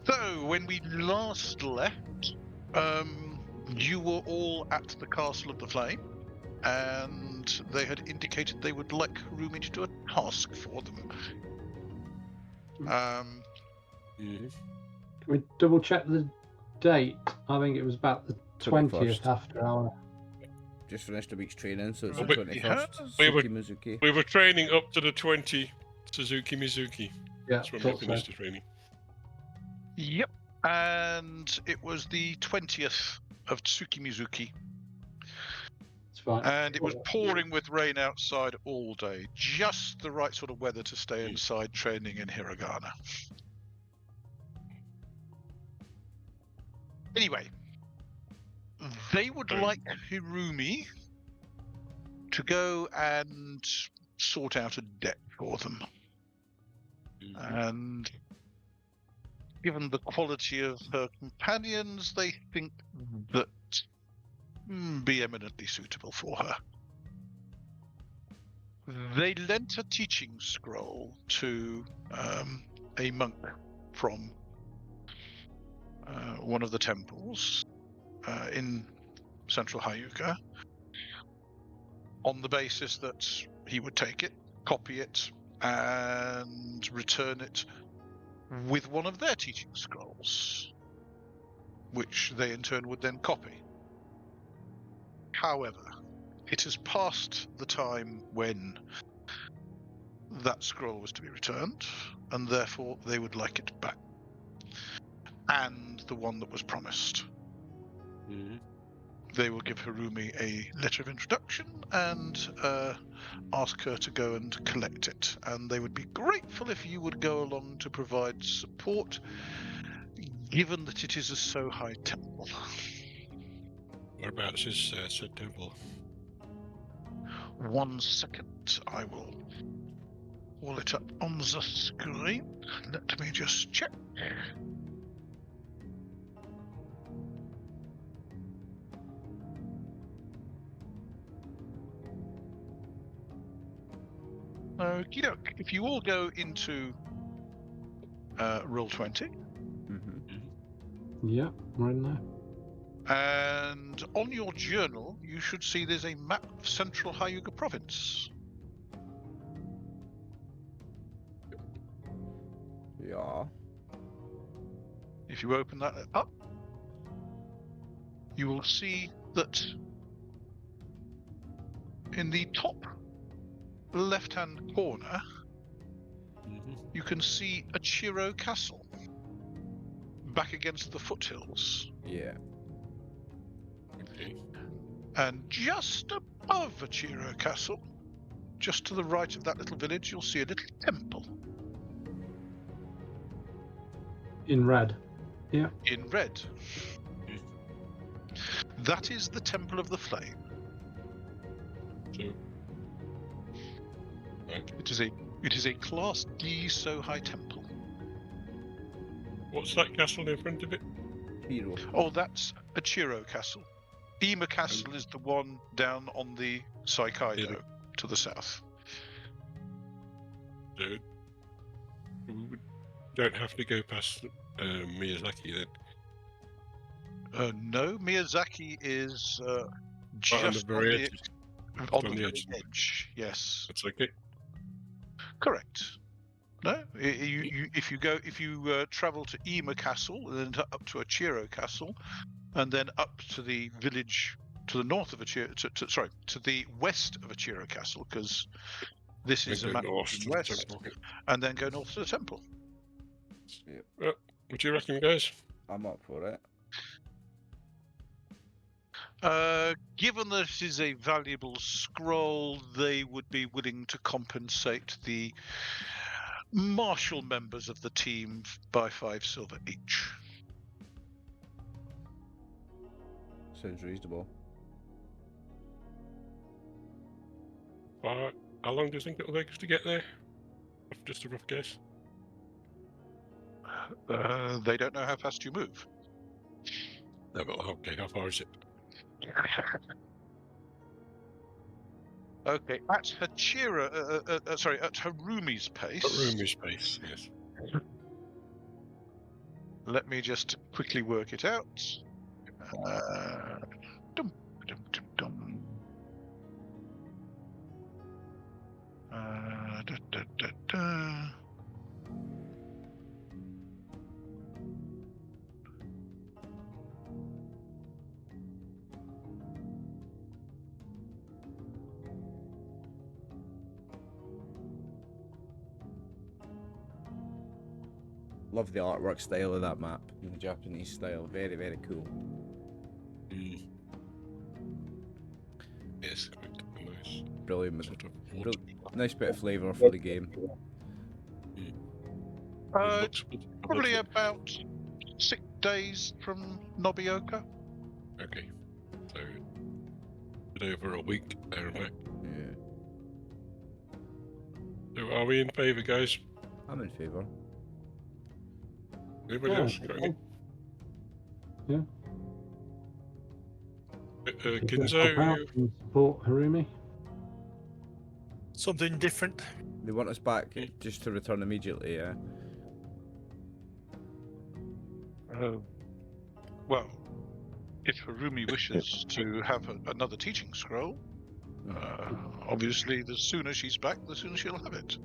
So, when we last left, you were all at the Castle of the Flame, and they had indicated they would like Harumi to do a task for them. Mm-hmm. Can we double check the date? I think it was about the 20th 21st. after our... Just finished a week's training, so it's Well, the but 21st. yeah. We Mizuki. We were training up to the 20 Suzuki Mizuki. Yeah, That's when we thought so. finished the training. Yep. And it was the 20th of Tsukimizuki. It's fine. And it was pouring with rain outside all day. Just the right sort of weather to stay inside training in Hiragana. Anyway, they would like Hirumi to go and sort out a deck for them. And given the quality of her companions, they think that be eminently suitable for her. They lent a teaching scroll to a monk from one of the temples in central Hyuga on the basis that he would take it, copy it, and return it with one of their teaching scrolls, which they in turn would then copy. However, it has passed the time when that scroll was to be returned, and therefore they would like it back. And the one that was promised. Mm-hmm. They will give Harumi a letter of introduction and ask her to go and collect it. And they would be grateful if you would go along to provide support, given that it is a So-High temple. Whereabouts is said temple? 1 second, I will pull it up on the screen. Let me just check. Okie doke. If you all go into Roll20, Yeah, right in there. and on your journal, you should see there's a map of Central Hyuga Province. Yeah. If you open that up, you will see that in the top left-hand corner, you can see Achiro Castle back against the foothills. Yeah. Okay. And just above Achiro Castle, just to the right of that little village, you'll see a little temple. In red. Yeah. In red. That is the Temple of the Flame. So, okay. It is a Class D So-High temple. What's that castle in front of it? Hero. Oh, that's Achiro Castle. Ima Castle is the one down on the Saikaido to the south. So, we don't have to go past Miyazaki then. No, Miyazaki is Right on the just very on the edge. Yes, That's okay. correct. No, if you travel to Ima Castle and then up to Achiro Castle, and then up to the village to the north of Achiro, to the west of Achiro Castle, because this is a map north to the west, temple. and then go north to the temple. Yep. What do you reckon, guys? I'm up for it. Given that it is a valuable scroll, they would be willing to compensate the martial members of the team by 5 silver each. Sounds reasonable. How long do you think it'll take us to get there? Just a rough guess. They don't know how fast you move. No, but okay, how far is it? Okay, at Hachira, at Harumi's pace. At Rumi's pace, yes. Let me just quickly work it out. Dum, dum, dum, dum. Da, da, da, da. Love the artwork style of that map, the Japanese style. Very, very cool. Yes, nice. Brilliant. Sort of Nice bit of flavour for the game. Probably about 6 days from Nobeoka. Okay. So, a bit over a week there and back. Yeah. So, are we in favour, guys? I'm in favour. Anybody Yeah, else? Got any? Yeah. Kinzo, Help out you... and support Harumi. Something different. They want us back just to return immediately, yeah? Well, if Harumi wishes to have another teaching scroll, obviously the sooner she's back, the sooner she'll have it.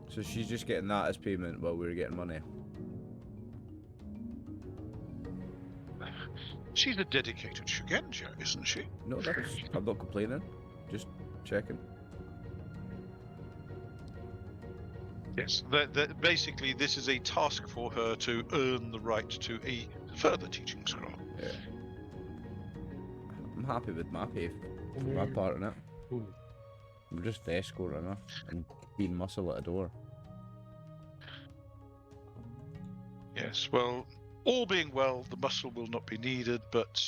So she's just getting that as payment while we're getting money. She's a dedicated Shugenja, isn't she? No, I'm not complaining. Just checking. Yes, basically this is a task for her to earn the right to a further teaching scroll. Yeah. I'm happy with my pay for my part in it. I'm just escorting her and being muscle at a door. Yes, well, all being well, the muscle will not be needed, but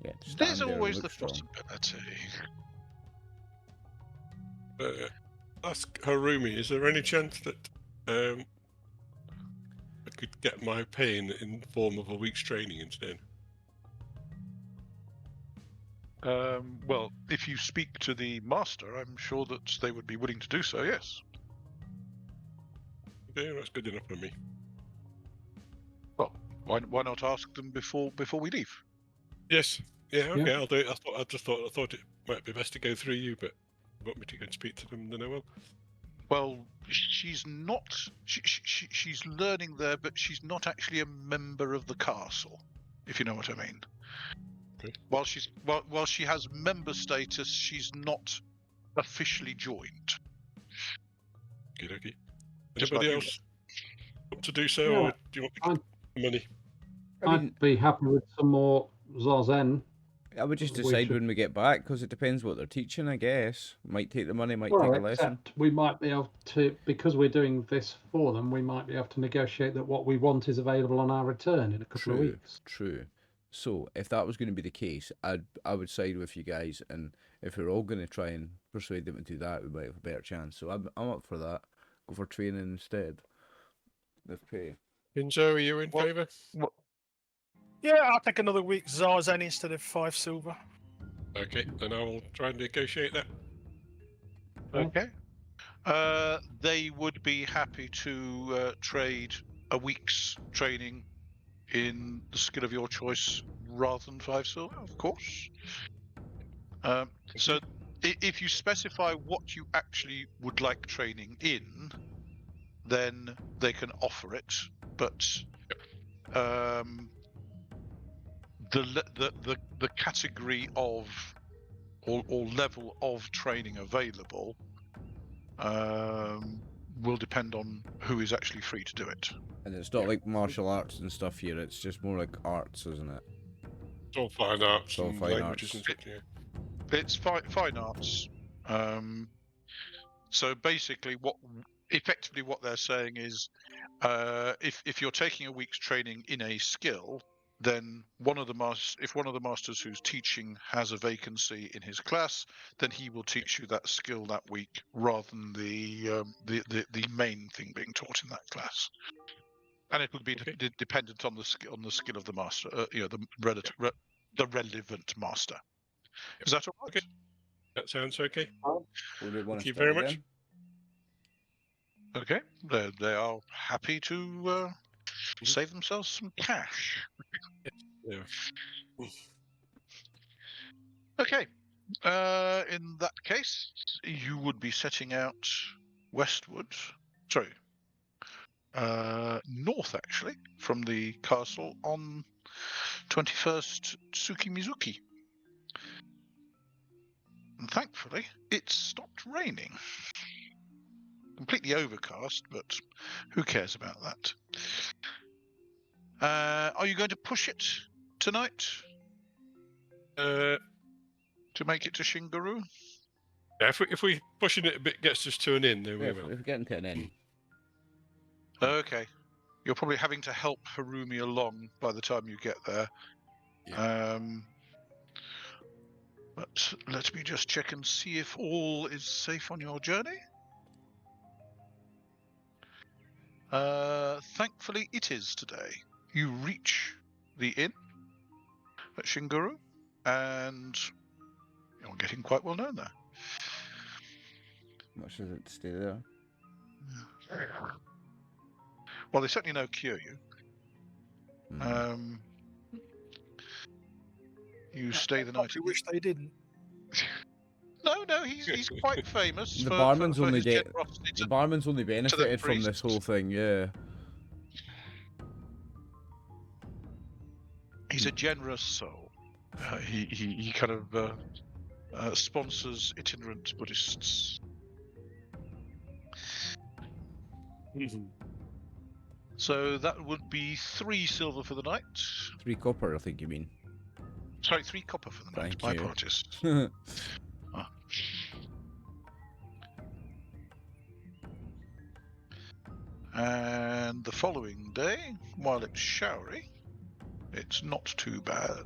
Yeah, just there's stand there and always look the strong. possibility. Ask Harumi, is there any chance that I could get my pay in the form of a week's training instead? Well, if you speak to the master, I'm sure that they would be willing to do so, yes. Okay, that's good enough for me. Well, why not ask them before we leave? Yes. Yeah, okay, Yeah. I'll do it. I thought it might be best to go through you, but if you want me to go and speak to them, then I will. Well, she's not. She's learning there, but she's not actually a member of the castle, if you know what I mean. Okay. While she has member status, she's not officially joined. Okay. Just Anybody like else want to do so, Yeah, or do you want me to get money? I mean, I'd be happy with some more Zazen. I would just we decide should- when we get back, because it depends what they're teaching, I guess. Might take the money, might take Well, a lesson. except we might be able to, because we're doing this for them, we might be able to negotiate that what we want is available on our return in a couple of weeks. True. So if that was going to be the case, I would side with you guys, and if we're all going to try and persuade them to do that, we might have a better chance. So I'm up for that. Go for training instead of pay. Kinzo, are you in Well- favour? Yeah, I'll take another week Zazen instead of 5 silver. Okay, then I will try and negotiate that. Okay. They would be happy to trade a week's training in the skill of your choice rather than 5 silver, of course. So if you specify what you actually would like training in, then they can offer it. But the category of or level of training available will depend on who is actually free to do it. And it's not like martial arts and stuff here, it's just more like arts, isn't it? It's all fine arts It's all and fine languages arts. and stuff, yeah. It's fine arts. So basically, what they're saying is, if you're taking a week's training in a skill, then if one of the masters who's teaching has a vacancy in his class, then he will teach you that skill that week rather than the main thing being taught in that class. And it will be dependent on the skill of the master, the relevant master. Yep. Is that all right? Okay. That sounds okay. Would we want Thank to you start very much. again? Okay, they are happy to save themselves some cash. Yeah. Okay, in that case, you would be setting out westward. Sorry, north actually, from the castle on 21st Tsukimizuki. And thankfully, it stopped raining. Completely overcast, but who cares about that? Are you going to push it tonight Uh, to make it to Shingaru? yeah, if we pushing it a bit gets us to an inn, then Yeah, we if will. we're getting to an end. Okay. You're probably having to help Harumi along by the time you get there. But let me just check and see if all is safe on your journey. Thankfully, it is today. You reach the inn at Shingaru, and you're getting quite well known there. Much does it stay there? Well, they certainly know Kyūryū. Mm. You stay the I night. wish they didn't. No, he's quite famous The for barman's for only his de- generosity the to barman's only benefited from this priests. whole thing. Yeah. He's a generous soul. He kind of sponsors itinerant Buddhists. So that would be 3 silver for the night. 3 copper, I think you mean. Sorry, 3 copper for the night. Thank My you. apologies. And the following day, while it's showery, it's not too bad.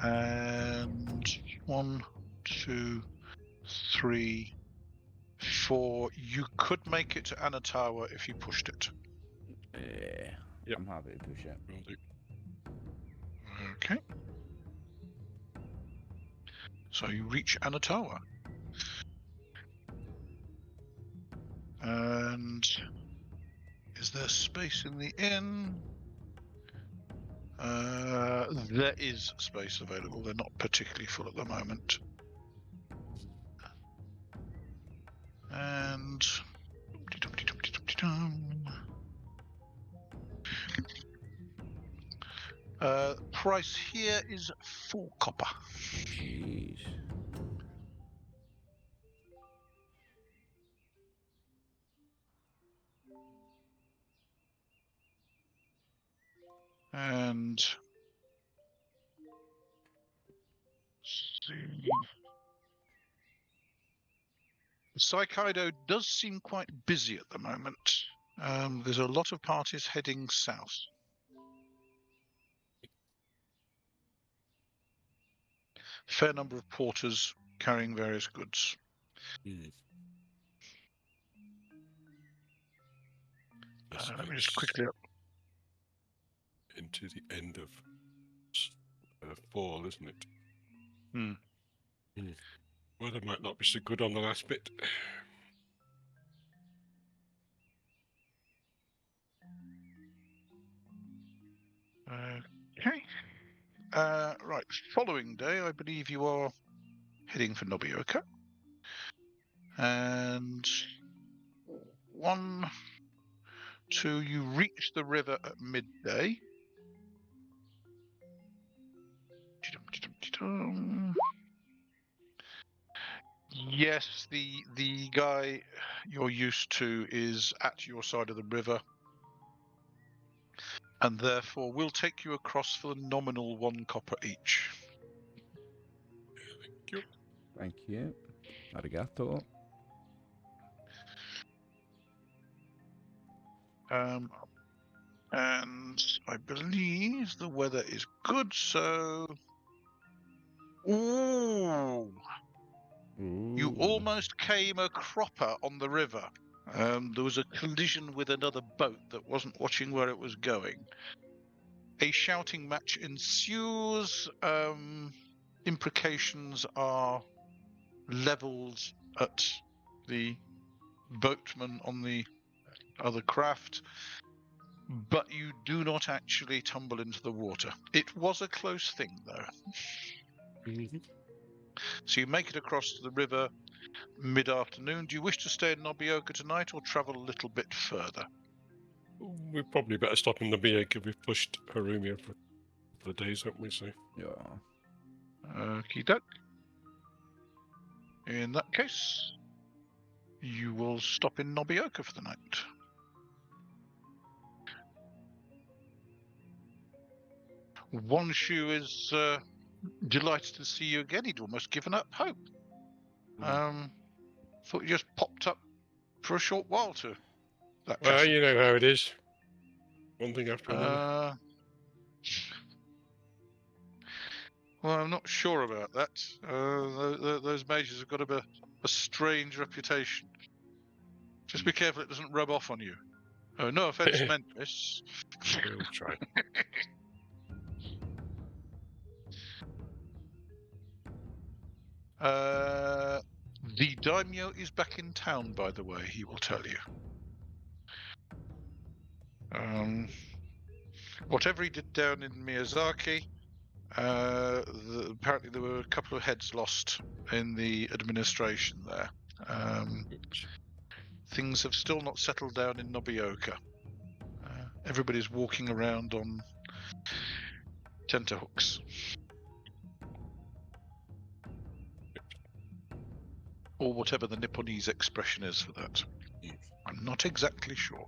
And 1, 2, 3, 4. You could make it to Anatawa if you pushed it. Yeah. Yep. I'm happy to push it. Will do. Okay. So you reach Anatawa. And is there space in the inn? There is space available. They're not particularly full at the moment. And price here is 4 copper. Jeez. And Saikaido does seem quite busy at the moment. There's a lot of parties heading south. Fair number of porters carrying various goods. Let me just quickly up. Into the end of fall, isn't it? Weather might not be so good on the last bit. Okay. Right. Following day, I believe you are heading for Nobeoka. And 1, 2, you reach the river at midday. Yes, the guy you're used to is at your side of the river, and therefore will take you across for the nominal 1 copper each. Thank you. Thank you. Arigato. And I believe the weather is good, so... Ooh! You Ooh. almost came a cropper on the river. There was a collision with another boat that wasn't watching where it was going. A shouting match ensues. Imprecations are levels at the boatman on the other craft, but you do not actually tumble into the water. It was a close thing, though. So you make it across to the river mid-afternoon. Do you wish to stay in Nobeoka tonight or travel a little bit further? We probably better stop in Nobeoka. We've pushed Harumi for a couple of days, haven't we? So Yeah. Okie doke. In that case, you will stop in Nobeoka for the night. One Shoe is delighted to see you again. He'd almost given up hope. Thought you just popped up for a short while to that well, castle. you know how it is. One thing after another. Well, I'm not sure about that. Those mages have got a strange reputation. Just be careful it doesn't rub off on you. Oh, no offense meant, miss. We'll try. The daimyo is back in town, by the way, he will tell you. Whatever he did down in Miyazaki, apparently there were a couple of heads lost in the administration there. Things have still not settled down in Nobeoka. Everybody's walking around on tenterhooks. Or whatever the Nipponese expression is for that. I'm not exactly sure.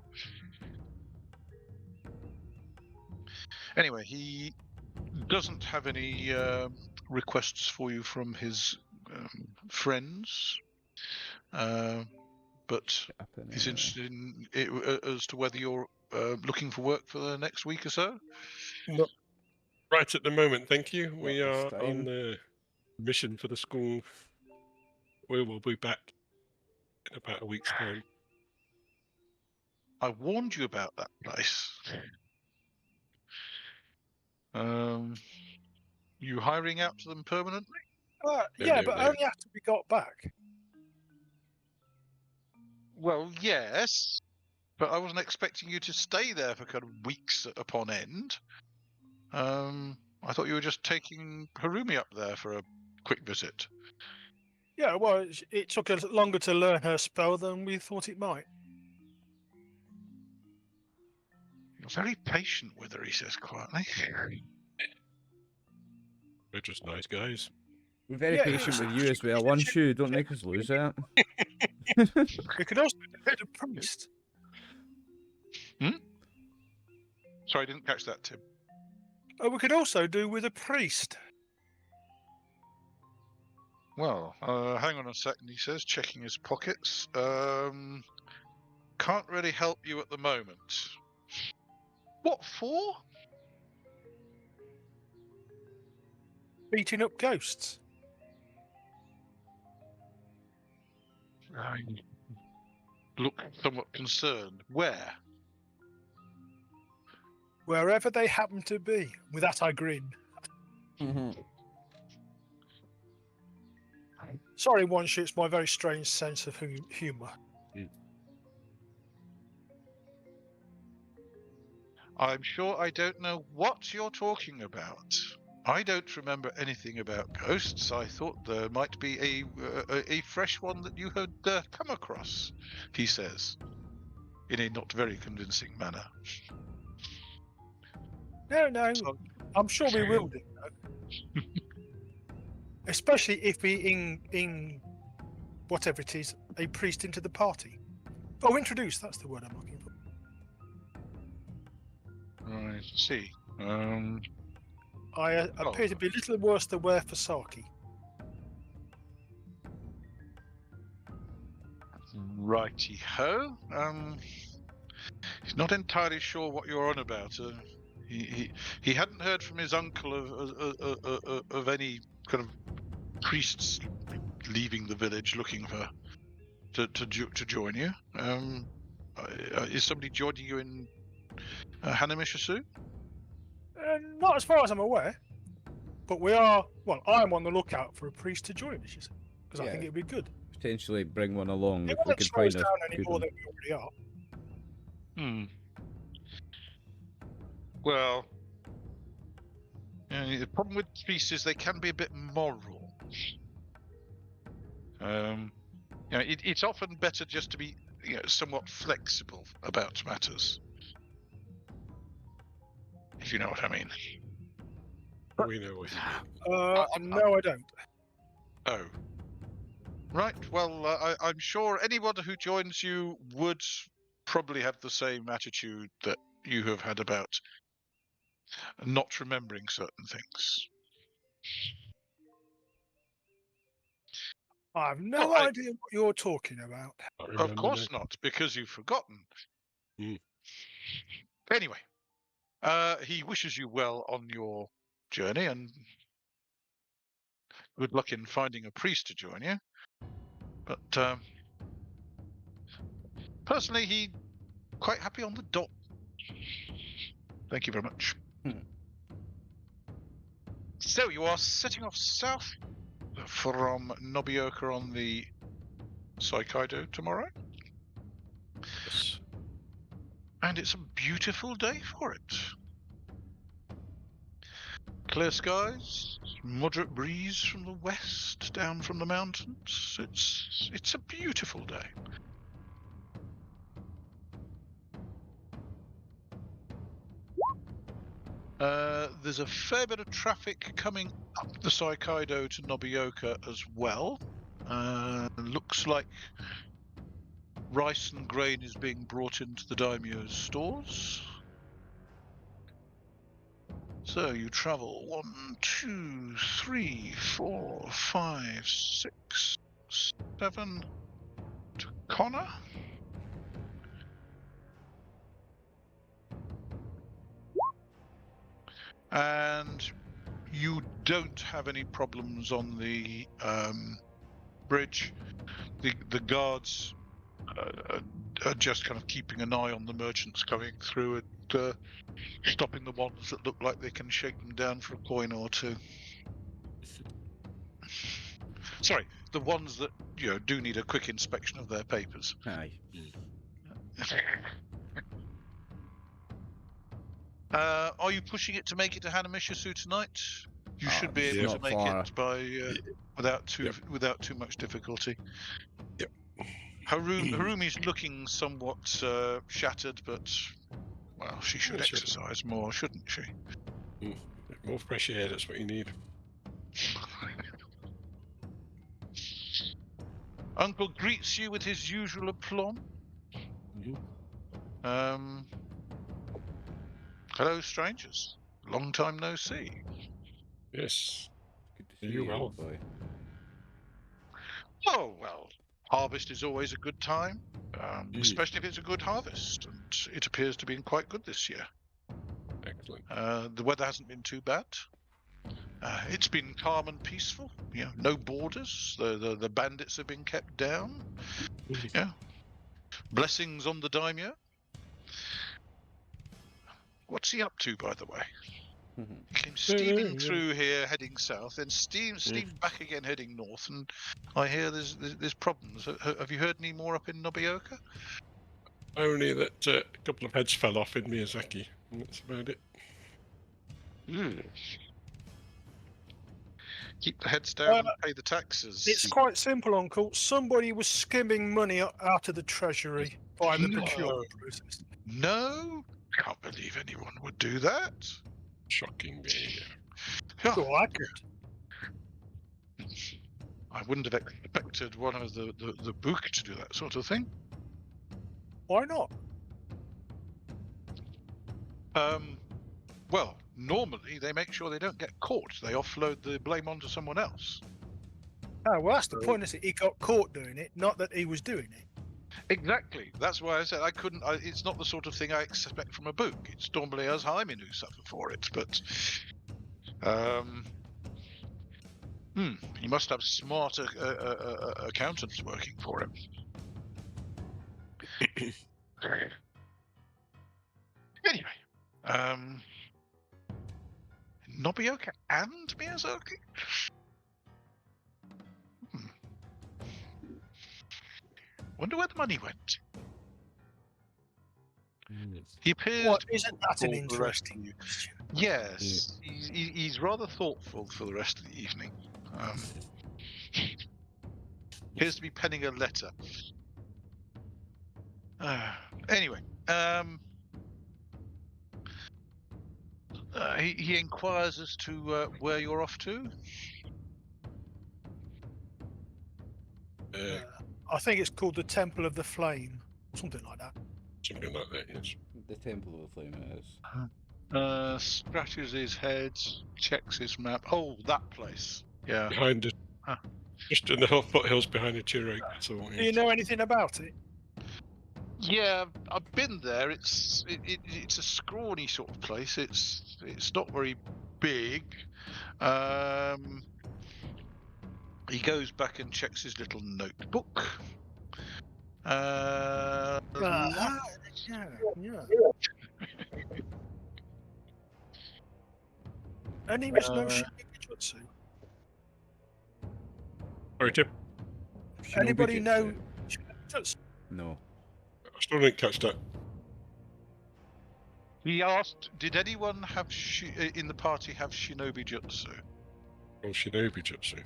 Anyway, he doesn't have any requests for you from his friends, but he's interested in as to whether you're looking for work for the next week or so. Not right at the moment, thank you. Not We this are time. on the mission for the school. We will be back in about a week's time. I warned you about that place. You hiring out to them permanently? Yeah, no, but no. only after we got back. Well, yes, but I wasn't expecting you to stay there for kind of weeks upon end. I thought you were just taking Harumi up there for a quick visit. Yeah, well, it took us longer to learn her spell than we thought it might. You're very patient with her, he says quietly. We're just nice guys. We're very Yeah, patient it's- with you as well. One Shoe, don't make us lose that. We could also do the priest. Sorry, I didn't catch that, Tim. Oh, we could also do with a priest. Well, hang on a second, he says, checking his pockets. Can't really help you at the moment. What for? Beating up ghosts. I look somewhat concerned. Where? Wherever they happen to be. With that, I grin. Sorry, One Shoe, it's my very strange sense of humour. I'm sure I don't know what you're talking about. I don't remember anything about ghosts. I thought there might be a fresh one that you had come across, he says, in a not very convincing manner. No, So- I'm sure we will do. Especially if we in whatever it is, a priest into the party. Oh, introduce, that's the word I'm looking for. I see. I appear to be a little worse than wear for Saki. Righty-ho. He's not entirely sure what you're on about. He hadn't heard from his uncle of any kind of priests leaving the village looking for to join you. Is somebody joining you in Hanamishisu? Not as far as I'm aware, but we are. Well, I'm on the lookout for a priest to join us. because I think Yeah. it'd be good. Potentially bring one along It if we won't could slow us find a down any good more one. than we already are. Well, the problem with beasts is they can be a bit moral. It's often better just to be, somewhat flexible about matters. If you know what I mean. We know what you mean. No, I don't. Oh. Right. Well, I'm sure anyone who joins you would probably have the same attitude that you have had about not remembering certain things. I have no Oh, idea what you're talking about. I Of remember course now. not, because you've forgotten. Mm. Anyway, he wishes you well on your journey and good luck in finding a priest to join you. But personally, he's quite happy on the dot. Thank you very much. So you are setting off south from Nobeoka on the Saikaido tomorrow, Yes. and it's a beautiful day for it. Clear skies, moderate breeze from the west, down from the mountains. It's a beautiful day. There's a fair bit of traffic coming up the Saikaido to Nobeoka as well. Looks like rice and grain is being brought into the daimyo's stores. So you travel 1, 2, 3, 4, 5, 6, 7 to Connor. And you don't have any problems on the bridge. The guards are just kind of keeping an eye on the merchants coming through and stopping the ones that look like they can shake them down for a coin or two. Sorry, the ones that do need a quick inspection of their papers. Aye. Are you pushing it to make it to Hanamishisu tonight? You should be it's able to not make far. it by without too much difficulty. Yep. Harumi's looking somewhat shattered, but well, she should Yeah, sure. exercise more, shouldn't she? More fresh air, that's what you need. Uncle greets you with his usual aplomb. Hello, strangers. Long time no see. Yes. Good to see You you, well. old boy. Oh, well, harvest is always a good time, especially if it's a good harvest, and it appears to be quite good this year. Excellent. The weather hasn't been too bad. It's been calm and peaceful. No borders. The bandits have been kept down. Yeah. Blessings on the daimyo. What's he up to, by the way? He came steaming through here, heading south, then steamed back again, heading north. And I hear there's problems. Have you heard any more up in Nobeoka? Only that a couple of heads fell off in Miyazaki, and that's about it. Keep the heads down and pay the taxes. It's quite simple, Uncle. Somebody was skimming money out of the treasury by the procurement process. No, can't believe anyone would do that. Shocking behaviour. Well, I could. I wouldn't have expected one of the book to do that sort of thing. Why not? Well, normally they make sure they don't get caught. They offload the blame onto someone else. Oh, well, that's the point, is it? He got caught doing it, not that he was doing it. Exactly. That's why I said I couldn't. It's not the sort of thing I expect from a book. It's normally us Hymen who suffer for it. But he must have smart accountants working for him. Anyway, Nobeoka and Miyazaki. Wonder where the money went. He appears What, to be isn't that an thoughtful for the rest of interesting you. question? Yes, he's rather thoughtful for the rest of the evening. Appears to be penning a letter. Anyway, he inquires as to where you're off to. I think it's called the Temple of the Flame, something like that. Something like that, yes. The Temple of the Flame it is. Scratches his head, checks his map. Oh, that place. Yeah. Behind it. Huh. Just in the foothills behind the Chirag. That's all. Do you know anything about it? Yeah, I've been there. It's a scrawny sort of place. It's not very big. He goes back and checks his little notebook. Yeah. Any no Shibujutsu? Sorry, Tim. Anybody Shinobi know Jutsu. Shibujutsu? No. I still didn't catch that. He asked, "Did anyone have in the party have shinobi jutsu?" Oh, Shinobi Jutsu.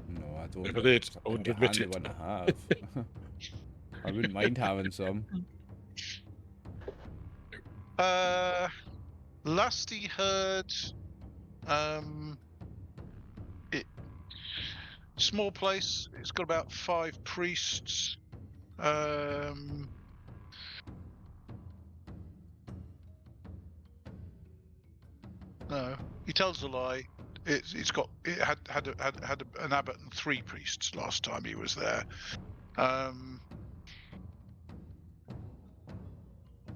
No, I don't. Never did. It's I wouldn't a admit handy it. one to have. I wouldn't mind having some. Last he heard, small place. It's got about 5 priests. No, he tells a lie. It had an abbot and 3 priests last time he was there.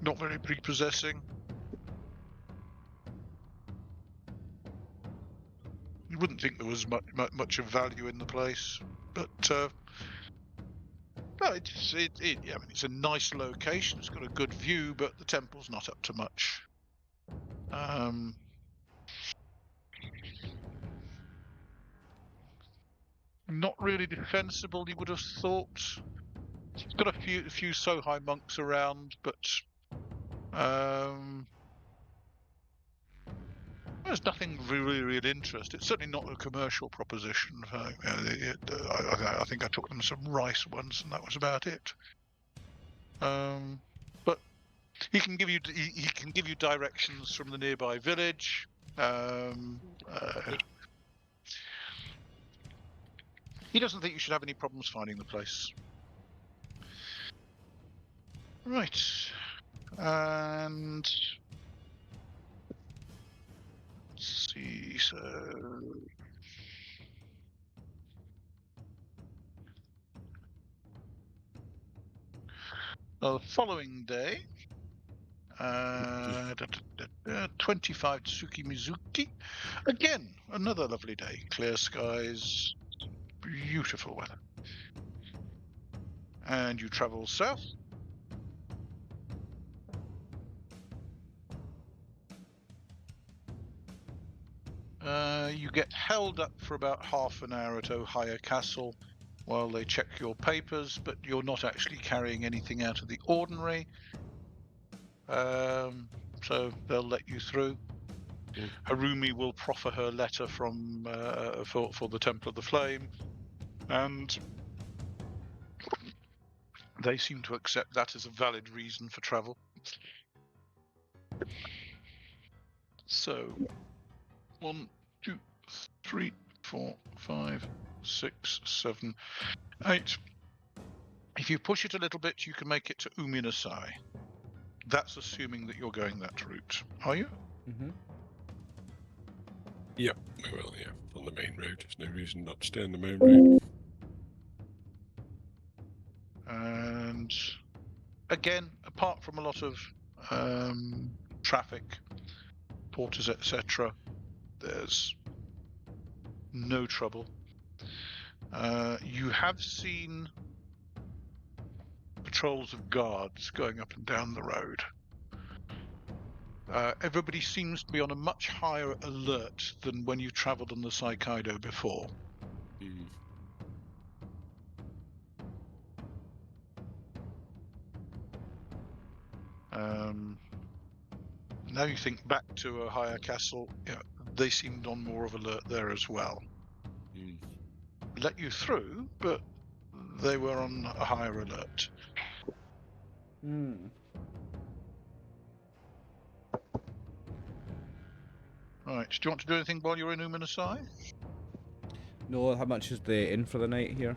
Not very prepossessing. You wouldn't think there was much of value in the place, but no, I mean, it's a nice location. It's got a good view, but the temple's not up to much. Not really defensible, you would have thought. It's got a few Sohai monks around, but there's nothing really real interest. It's certainly not a commercial proposition. I think I took them some rice once, and that was about it. But he can give you directions from the nearby village. He doesn't think you should have any problems finding the place. Right, and let's see. So the following day, 25 Tsuki Mizuki. Again, another lovely day. Clear skies, beautiful weather. And you travel south. You get held up for about half an hour at Ohio Castle while they check your papers, but you're not actually carrying anything out of the ordinary. So they'll let you through. Harumi will proffer her letter from for the Temple of the Flame, and they seem to accept that as a valid reason for travel. So 1, 2, 3, 4, 5, 6, 7, 8. If you push it a little bit, you can make it to Uminasai. That's assuming that you're going that route. Are you? Mm-hmm. Yep. Well, yeah. On the main road. There's no reason not to stay on the main road. And again, apart from a lot of traffic, porters, etc., there's no trouble. You have seen patrols of guards going up and down the road. Everybody seems to be on a much higher alert than when you travelled on the Saikaido before. Now you think back to a higher castle, they seemed on more of alert there as well. Let you through, but they were on a higher alert. Right, do you want to do anything while you're in Umanasai? No, how much is the inn for the night here?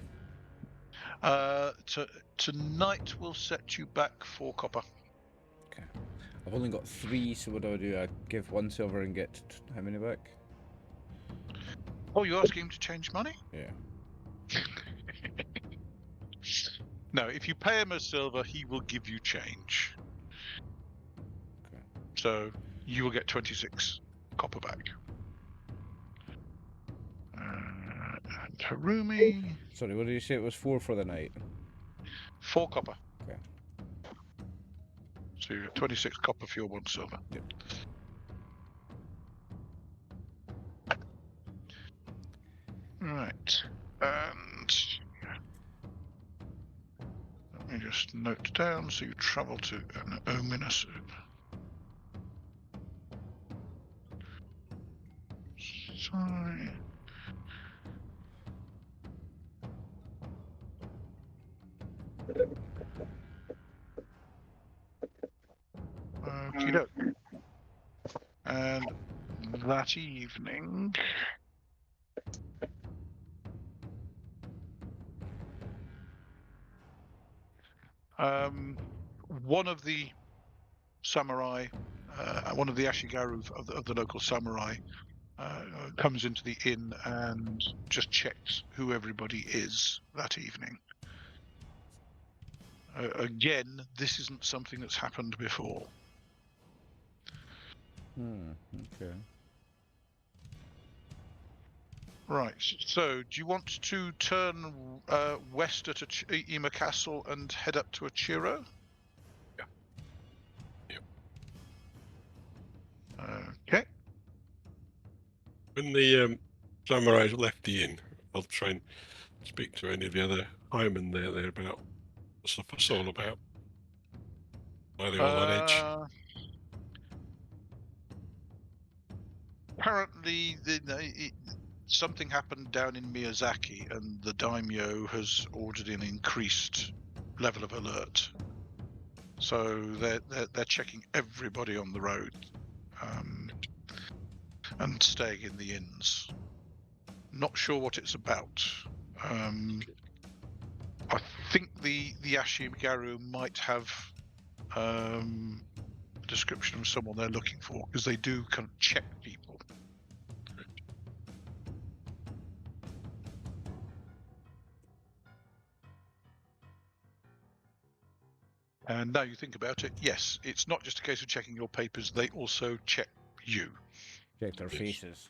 Tonight will set you back 4 copper. Okay. I've only got 3, so what do? I give 1 silver and get how many back? Oh, you're asking him to change money? Yeah. No, if you pay him a silver, he will give you change. Okay. So you will get 26 copper back. And Harumi. Sorry, what did you say? It was 4 for the night. 4 copper. Okay. So you get 26 copper for your 1 silver. Yep. Right. And let me just note down. So you travel to an Ominasu. Sorry. Okey-doke. And that evening, one of the samurai, one of the ashigaru of the local samurai, comes into the inn and just checks who everybody is that evening. Again, this isn't something that's happened before. Okay. Right, so do you want to turn west at Ima Castle and head up to Achiro? Yeah. Okay. When the samurais left the inn, I'll try and speak to any of the other highmen there about what's the fuss all about. Why are they all on edge? Apparently, something happened down in Miyazaki, and the daimyo has ordered an increased level of alert. So they're checking everybody on the road, and staying in the inns. Not sure what it's about. I think the Ashigaru might have a description of someone they're looking for, because they do kind of check people. And now you think about it, yes, it's not just a case of checking your papers, they also check you. Check their faces.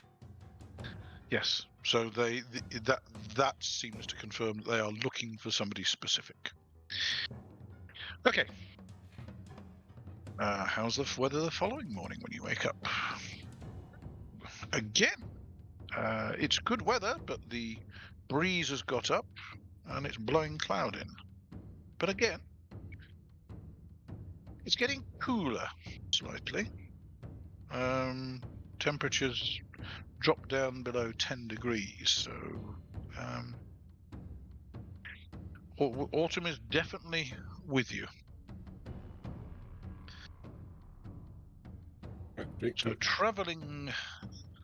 Yes, so that seems to confirm that they are looking for somebody specific. Okay. How's the weather the following morning when you wake up? Again, it's good weather, but the breeze has got up and it's blowing cloud in. But again, it's getting cooler slightly. Temperatures drop down below 10 degrees, so autumn is definitely with you. So traveling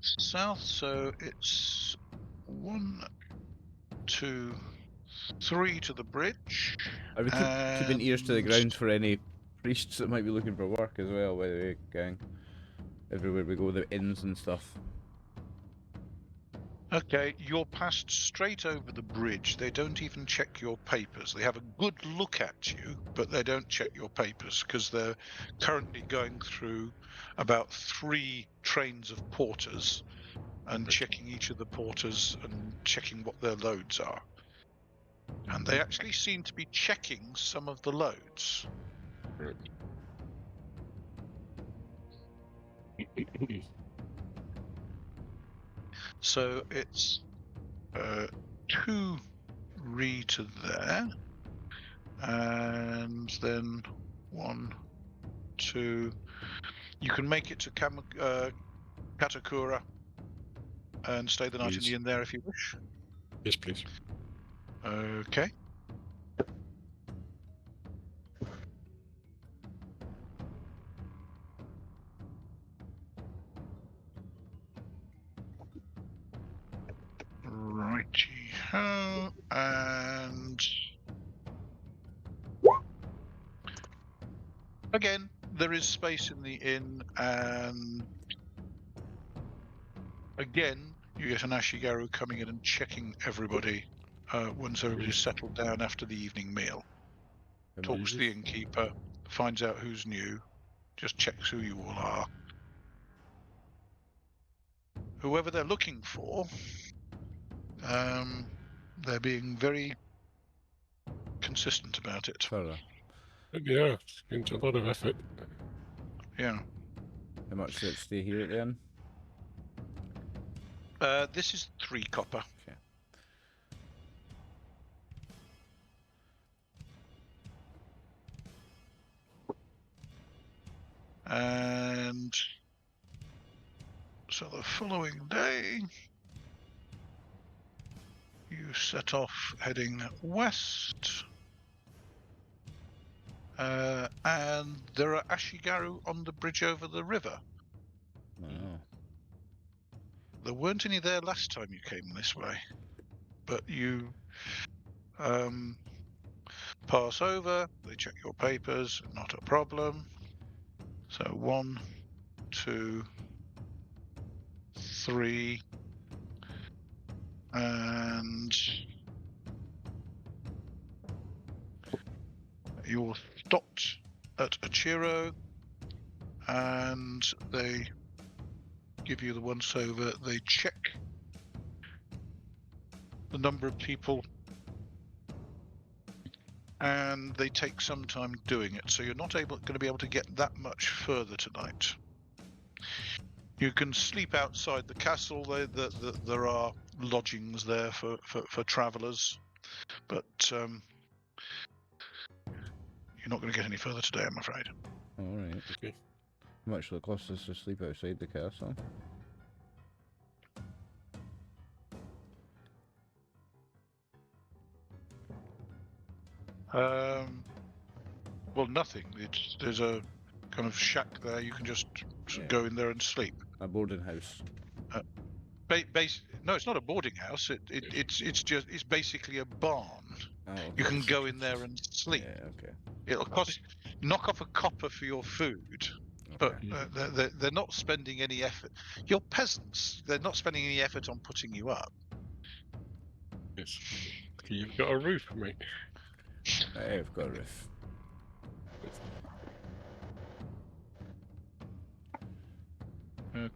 south, so it's 1, 2, 3 to the bridge. Are we keeping ears to the ground for any priests that might be looking for work as well, by the way, gang? Everywhere we go, the inns and stuff. Okay, you're passed straight over the bridge. They don't even check your papers. They have a good look at you, but they don't check your papers because they're currently going through about 3 trains of porters and checking each of the porters and checking what their loads are. And they actually seem to be checking some of the loads. So it's 2 re to there, and then 1, to... You can make it to Katakura and stay the night in Please. the inn there if you wish. Yes, please. Okay. Righty-ho, and again, there is space in the inn, and again, you get an Ashigaru coming in and checking everybody once everybody's settled down after the evening meal. Talks to the innkeeper, finds out who's new, just checks who you all are. Whoever they're looking for, they're being very consistent about it. Thorough. Yeah, it's into a lot of effort. Yeah. How much does it stay here at the inn? This is 3 copper. Okay. And so the following day, you set off heading west. And there are Ashigaru on the bridge over the river. Oh. There weren't any there last time you came this way, but you pass over, they check your papers, not a problem. So 1, 2, 3, and you're stopped at Achiro, and they give you the once over. They check the number of people, and they take some time doing it, so you're not going to be able to get that much further tonight. You can sleep outside the castle. There are lodgings there for travellers, but you're not going to get any further today, I'm afraid. Alright. Okay. How much will it cost us to sleep outside the castle? Well, nothing. There's a kind of shack there. You can just go in there and sleep. A boarding house. No, it's not a boarding house. It's basically a barn. Oh, okay. You can go in there and sleep. Yeah, okay. It'll cost knock off a copper for your food, but they're not spending any effort. You're peasants. They're not spending any effort on putting you up. Yes. You've got a roof, mate. I've got a roof.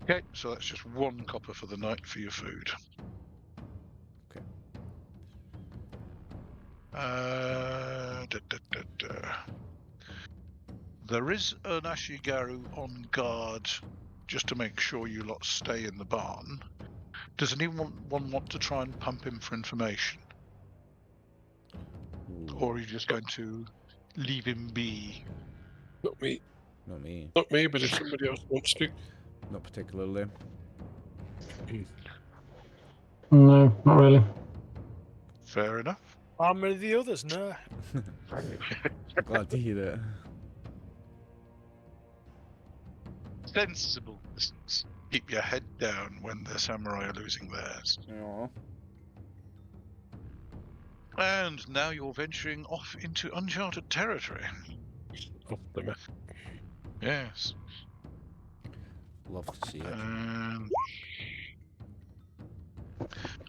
Okay, so that's just 1 copper for the night for your food. Okay. There is an Ashigaru on guard just to make sure you lot stay in the barn. Does anyone want to try and pump him for information? Ooh, Or are you just going to leave him be? Not me. not me. Not me, but if somebody else wants to. Not particularly. No, not really. Fair enough. How many of the others? No. Glad to hear it. Sensible business. Keep your head down when the samurai are losing theirs. Aww. And now you're venturing off into uncharted territory. Off the map. Yes. Love to see it.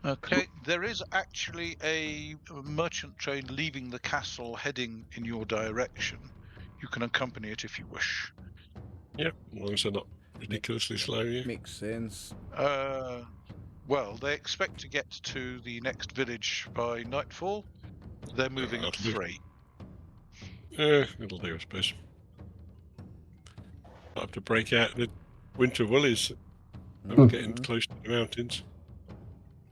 Okay, there is actually a merchant train leaving the castle heading in your direction. You can accompany it if you wish. Yep, as long as they're not ridiculously slow, yeah. Makes sense. Well, they expect to get to the next village by nightfall. They're moving at 3. It'll do, I suppose. I'll have to break out the winter woolies. I'm getting close to the mountains.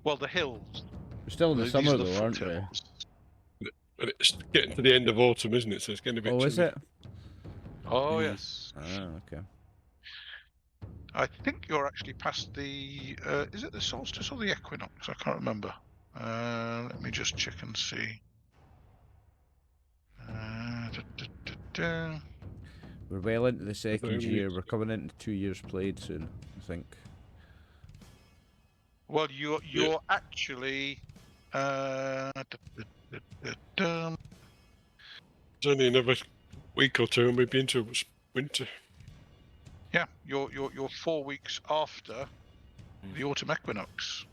Well, the hills. We're still in the These summer are the though, aren't we? foothills. But it's getting to the end of autumn, isn't it? So it's going to be. Oh, is it? Oh, Mm. yes. Okay. I think you're actually past the. Is it the solstice or the equinox? I can't remember. Let me just check and see. Da. We're well into the second only- year. We're coming into 2 years played soon, I think. Well, you're actually. It's only another week or two, and we'd be into winter. Yeah, you're 4 weeks after the autumn equinox.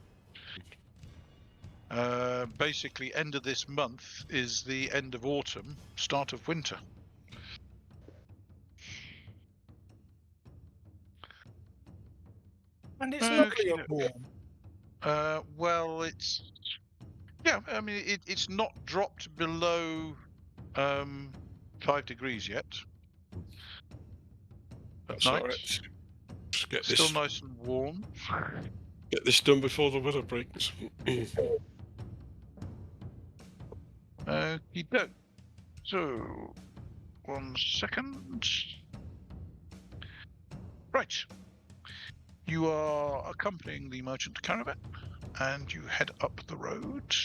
Basically, end of this month is the end of autumn, start of winter. And it's lovely Okey-doke. up warm. Well, I mean, it's not dropped below 5 degrees yet. That's Night. all right. Just get Still this nice and warm. done before the weather breaks. Okey-doke. So, 1 second. Right. You are accompanying the merchant caravan, and you head up the road.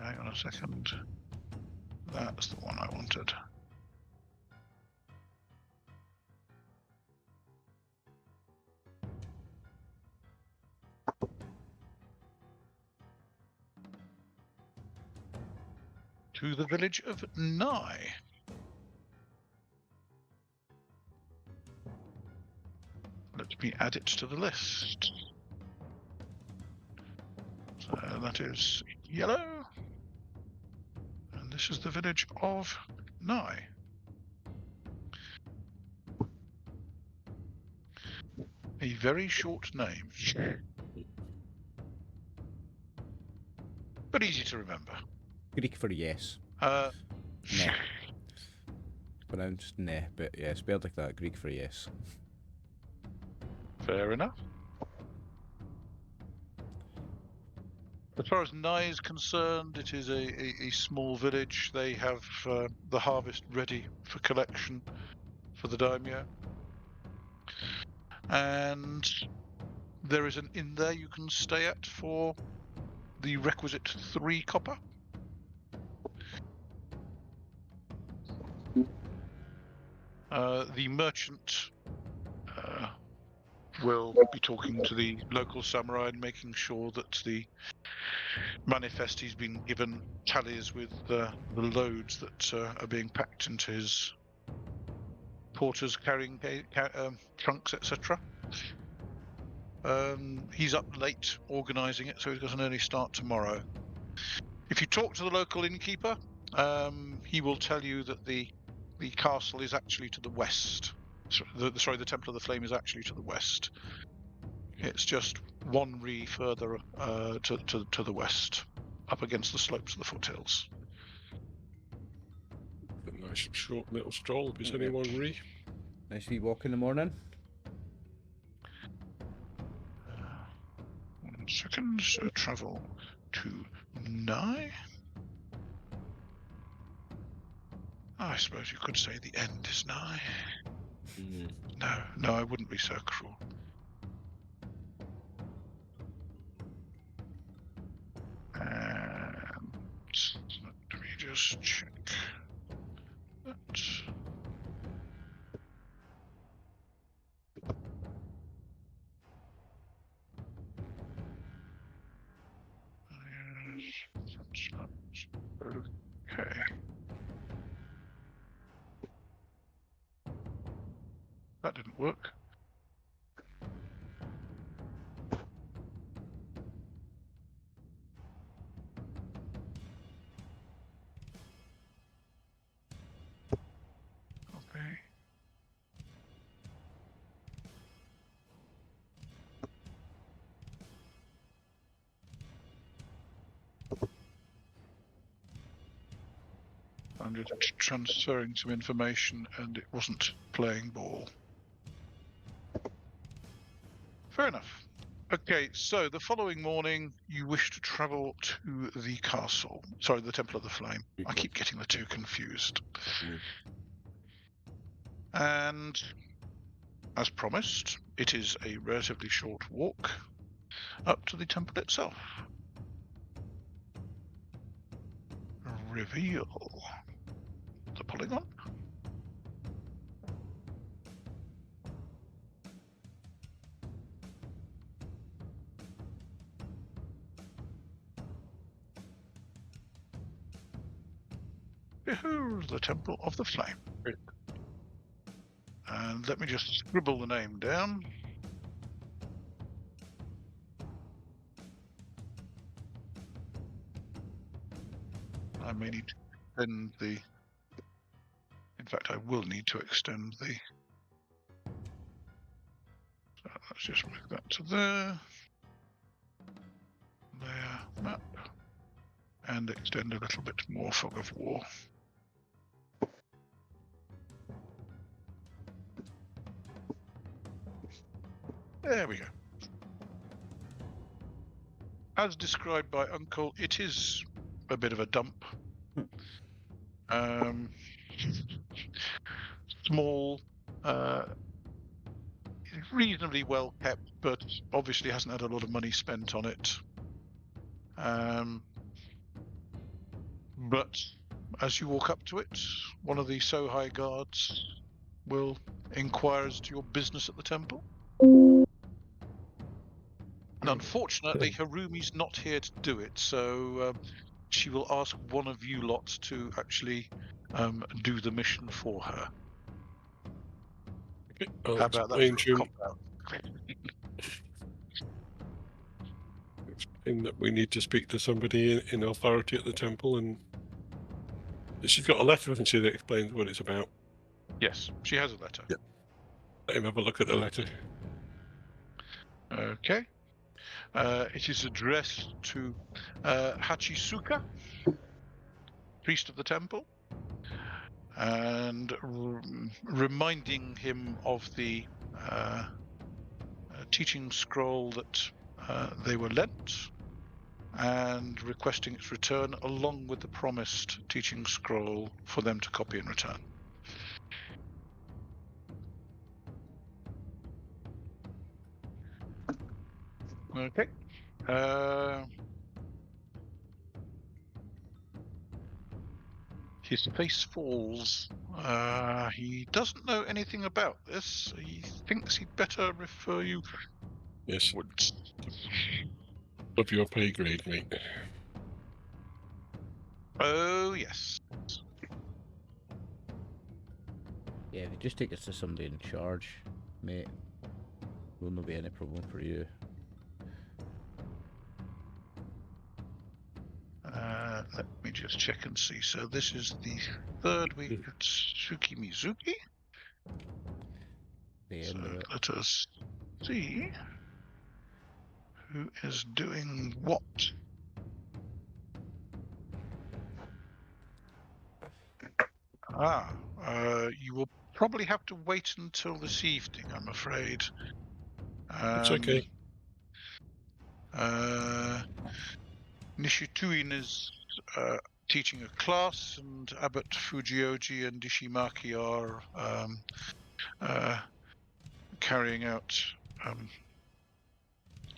Hang on a second. That's the one I wanted. To the village of Nye. Let me add it to the list. So that is yellow. And this is the village of Nye. A very short name. But easy to remember. Greek for yes. Nah. Pronounced nah, but yeah, spelled like that. Greek for yes. Fair enough. As far as Nye is concerned, it is a small village. They have the harvest ready for collection for the daimyo. And there is an inn there you can stay at for the requisite 3 copper. The merchant will be talking to the local samurai and making sure that the manifest he's been given tallies with the loads that are being packed into his porters carrying trunks, etc. He's up late organising it, so he's got an early start tomorrow. If you talk to the local innkeeper, he will tell you that the castle is actually to the west. Sorry, the Temple of the Flame is actually to the west. It's just 1 ri further to the west, up against the slopes of the foothills. A nice short little stroll if it's only 1 ri. Nice wee walk in the morning. 1 second. So travel to Nye. I suppose you could say the end is nigh. No, I wouldn't be so cruel. And let me just check that. Okay. That didn't work. Okay. I'm just transferring some information and it wasn't playing ball. Fair enough. Okay, so the following morning, you wish to travel to the castle. Sorry, the Temple of the Flame. I keep getting the two confused. Mm. And as promised, it is a relatively short walk up to the temple itself. Reveal the polygon. Behold the Temple of the Flame. Great. And let me just scribble the name down. I may need to extend the... In fact, I will need to extend the... So let's just move that to there. There, map. And extend a little bit more Fog of War. There we go. As described by Uncle, it is a bit of a dump. Small, reasonably well kept, but obviously hasn't had a lot of money spent on it. But as you walk up to it, one of the Sohai guards will inquire as to your business at the temple. And unfortunately, Harumi's not here to do it, so she will ask one of you lots to actually do the mission for her. Okay, I'll How about that explain for to a him. cop-out? Explain that we need to speak to somebody in authority at the temple, and she's got a letter, hasn't she, that explains what it's about. Yes, she has a letter. Yeah. Let him have a look at the letter. Okay. It is addressed to Hachisuka, priest of the temple, and reminding him of the teaching scroll that they were lent, and requesting its return along with the promised teaching scroll for them to copy and return. Okay. His face falls. He doesn't know anything about this. He thinks he'd better refer you Yes, onwards. of your pay grade, mate. Oh, yes. Yeah, if you just take us to somebody in charge, mate, will not be any problem for you. Let me just check and see. So this is the third week at Tsukimizuki. The So end of it. let us see who is doing what. You will probably have to wait until this evening, I'm afraid. It's okay. Nishituin is teaching a class, and Abbot Fujioji and Dishimaki are carrying out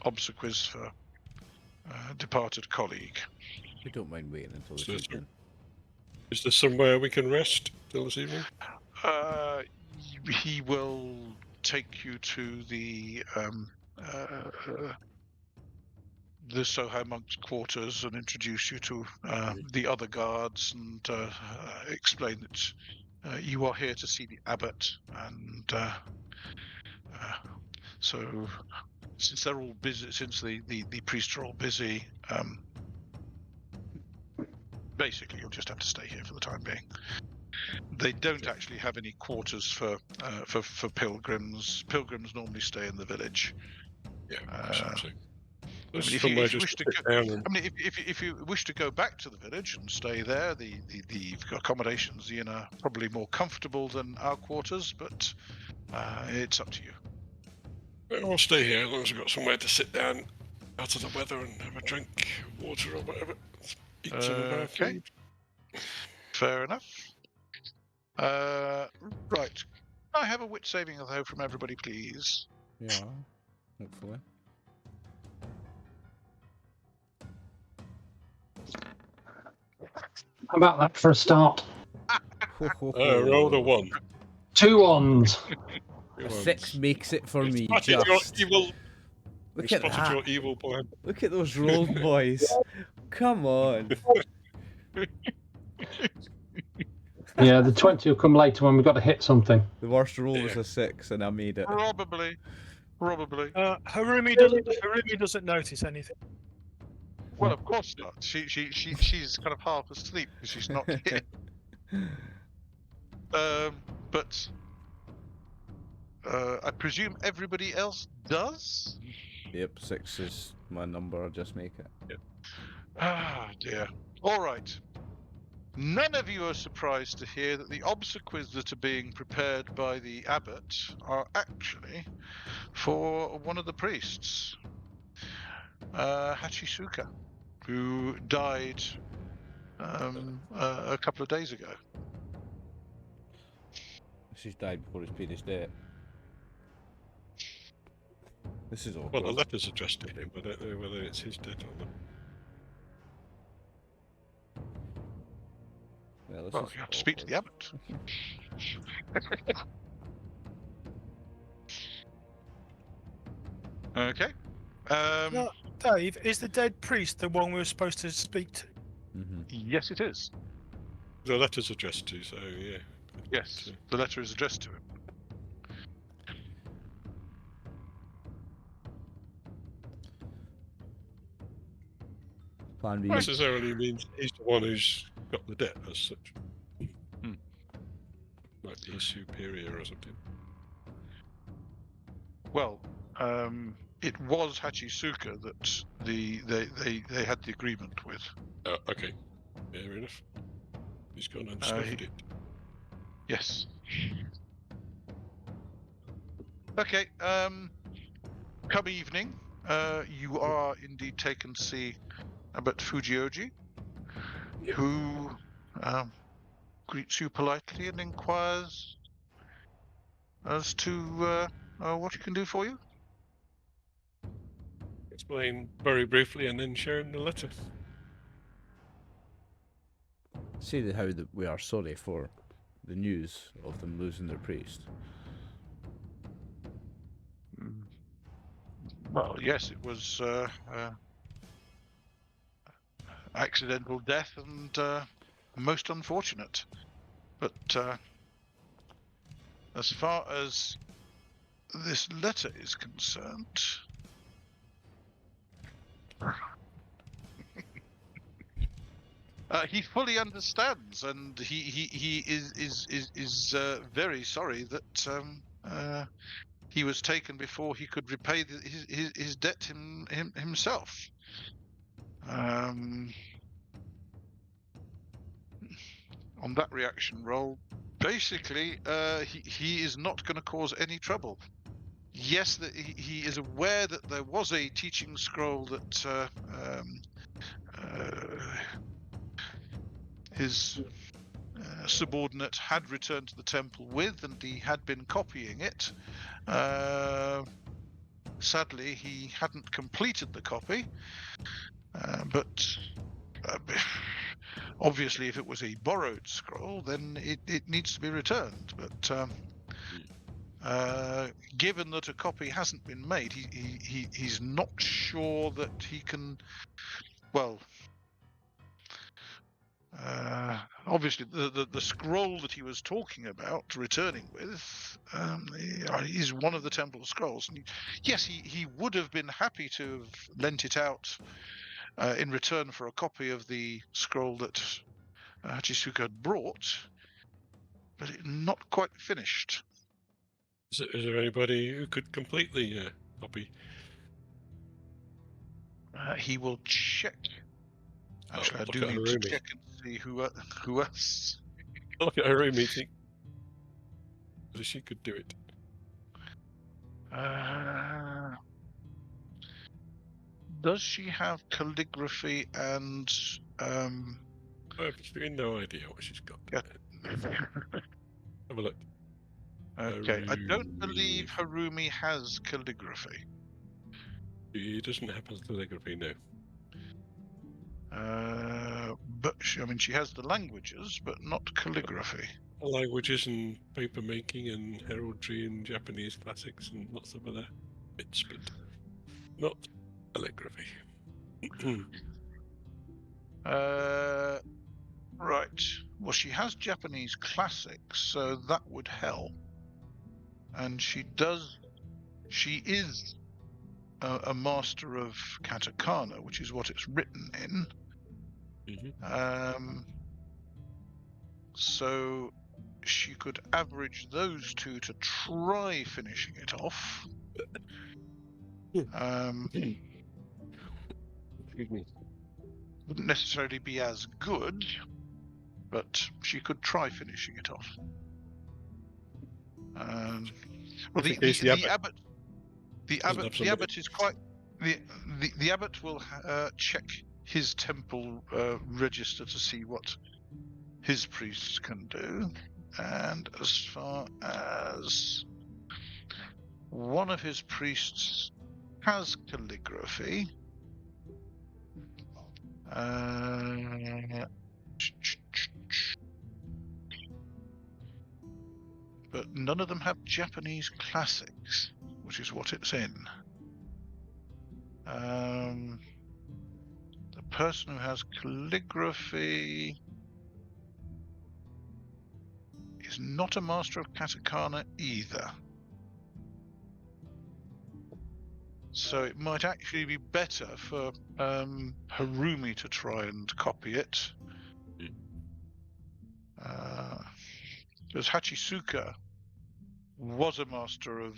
obsequies for a departed colleague. We don't mind waiting until this So- evening. Is there somewhere we can rest till this evening? He will take you to the Soho monk's quarters and introduce you to the other guards, and explain that you are here to see the abbot, and so since they're all busy, since the priests are all busy, basically you'll just have to stay here for the time being. They don't actually have any quarters for pilgrims. Pilgrims normally stay in the village. Yeah, that's what I'm saying. I mean, There's if somewhere you just wish to to sit go, down and I mean, if you wish to go back to the village and stay there, the accommodations are probably more comfortable than our quarters, but it's up to you. I'll stay here as long as we've got somewhere to sit down out of the weather and have a drink, water or whatever. Eat some of our Okay. food. Fair enough. Right. Can I have a wit saving throw from everybody, please? Yeah, hopefully. How about that for a start? Roll the 1. 2 ones. A 6 makes it for me, Spotted your just. evil. Look You at spotted that. your evil plan. Look at those rolls, boys. Come on. Yeah, the 20 will come later when we've got to hit something. The worst roll was Yeah. a 6, and I made it. Probably. Harumi doesn't notice anything. Well, of course not. She's kind of half asleep because she's not here. But I presume everybody else does? Yep, 6 is my number. I'll just make it. Ah, dear. All right. None of you are surprised to hear that the obsequies that are being prepared by the abbot are actually for one of the priests, Hachisuka, who died a couple of days ago. She's died before he's paid his debt. This is awkward. Well, the letter's addressed to him. I don't know whether it's his debt or not. Well, this Well, is you have to speak to the abbot. Okay. No, Dave, is the dead priest the one we were supposed to speak to? Mm-hmm. Yes, it is. The letter's addressed to, so yeah. Yes, the letter is addressed to him. Plan B. Necessarily means he's the one who's got the debt as such. Hmm. Like his superior or something. Well, it was Hachisuka that they had the agreement with. Okay. Fair enough. He's gone and he- snuffed it. Yes. Okay. Come evening, you are indeed taken to see Abbot Fujioji, who greets you politely and inquires as to what he can do for you. Explain very briefly and then share in the letter. Say that how that we are sorry for the news of them losing their priest. Well, yes, it was accidental death and most unfortunate. But as far as this letter is concerned, he fully understands, and he is very sorry that he was taken before he could repay his debt himself. On that reaction roll, basically, he is not going to cause any trouble. Yes, he is aware that there was a teaching scroll that his subordinate had returned to the temple with, and he had been copying it. Sadly, he hadn't completed the copy, but obviously if it was a borrowed scroll, then it needs to be returned. But given that a copy hasn't been made, he's not sure that he can, well, obviously the scroll that he was talking about returning with is one of the temple scrolls, and yes, he would have been happy to have lent it out in return for a copy of the scroll that Hachisuka had brought, but not quite finished. Is there anybody who could complete the copy? He will check. Actually, I look do at need to Harumi. check and see who else. Look at her room meeting. Whether she could do it. Does she have calligraphy and I have absolutely no idea what she's got. Yeah. Have a look. Okay, I don't believe Harumi has calligraphy. He doesn't have calligraphy, no. But she has the languages, but not calligraphy. Languages and paper making and heraldry and Japanese classics and lots of other bits, but not calligraphy. Right. Well, she has Japanese classics, so that would help. And she is a master of katakana, which is what it's written in. So she could average those two to try finishing it off. Excuse me. Wouldn't necessarily be as good, but she could try finishing it off. Well, the abbot is quite. The abbot will check his temple register to see what his priests can do, and as far as one of his priests has calligraphy, but none of them have Japanese classics, which is what it's in. The person who has calligraphy is not a master of katakana either. So it might actually be better for Harumi to try and copy it. Because Hachisuka was a master of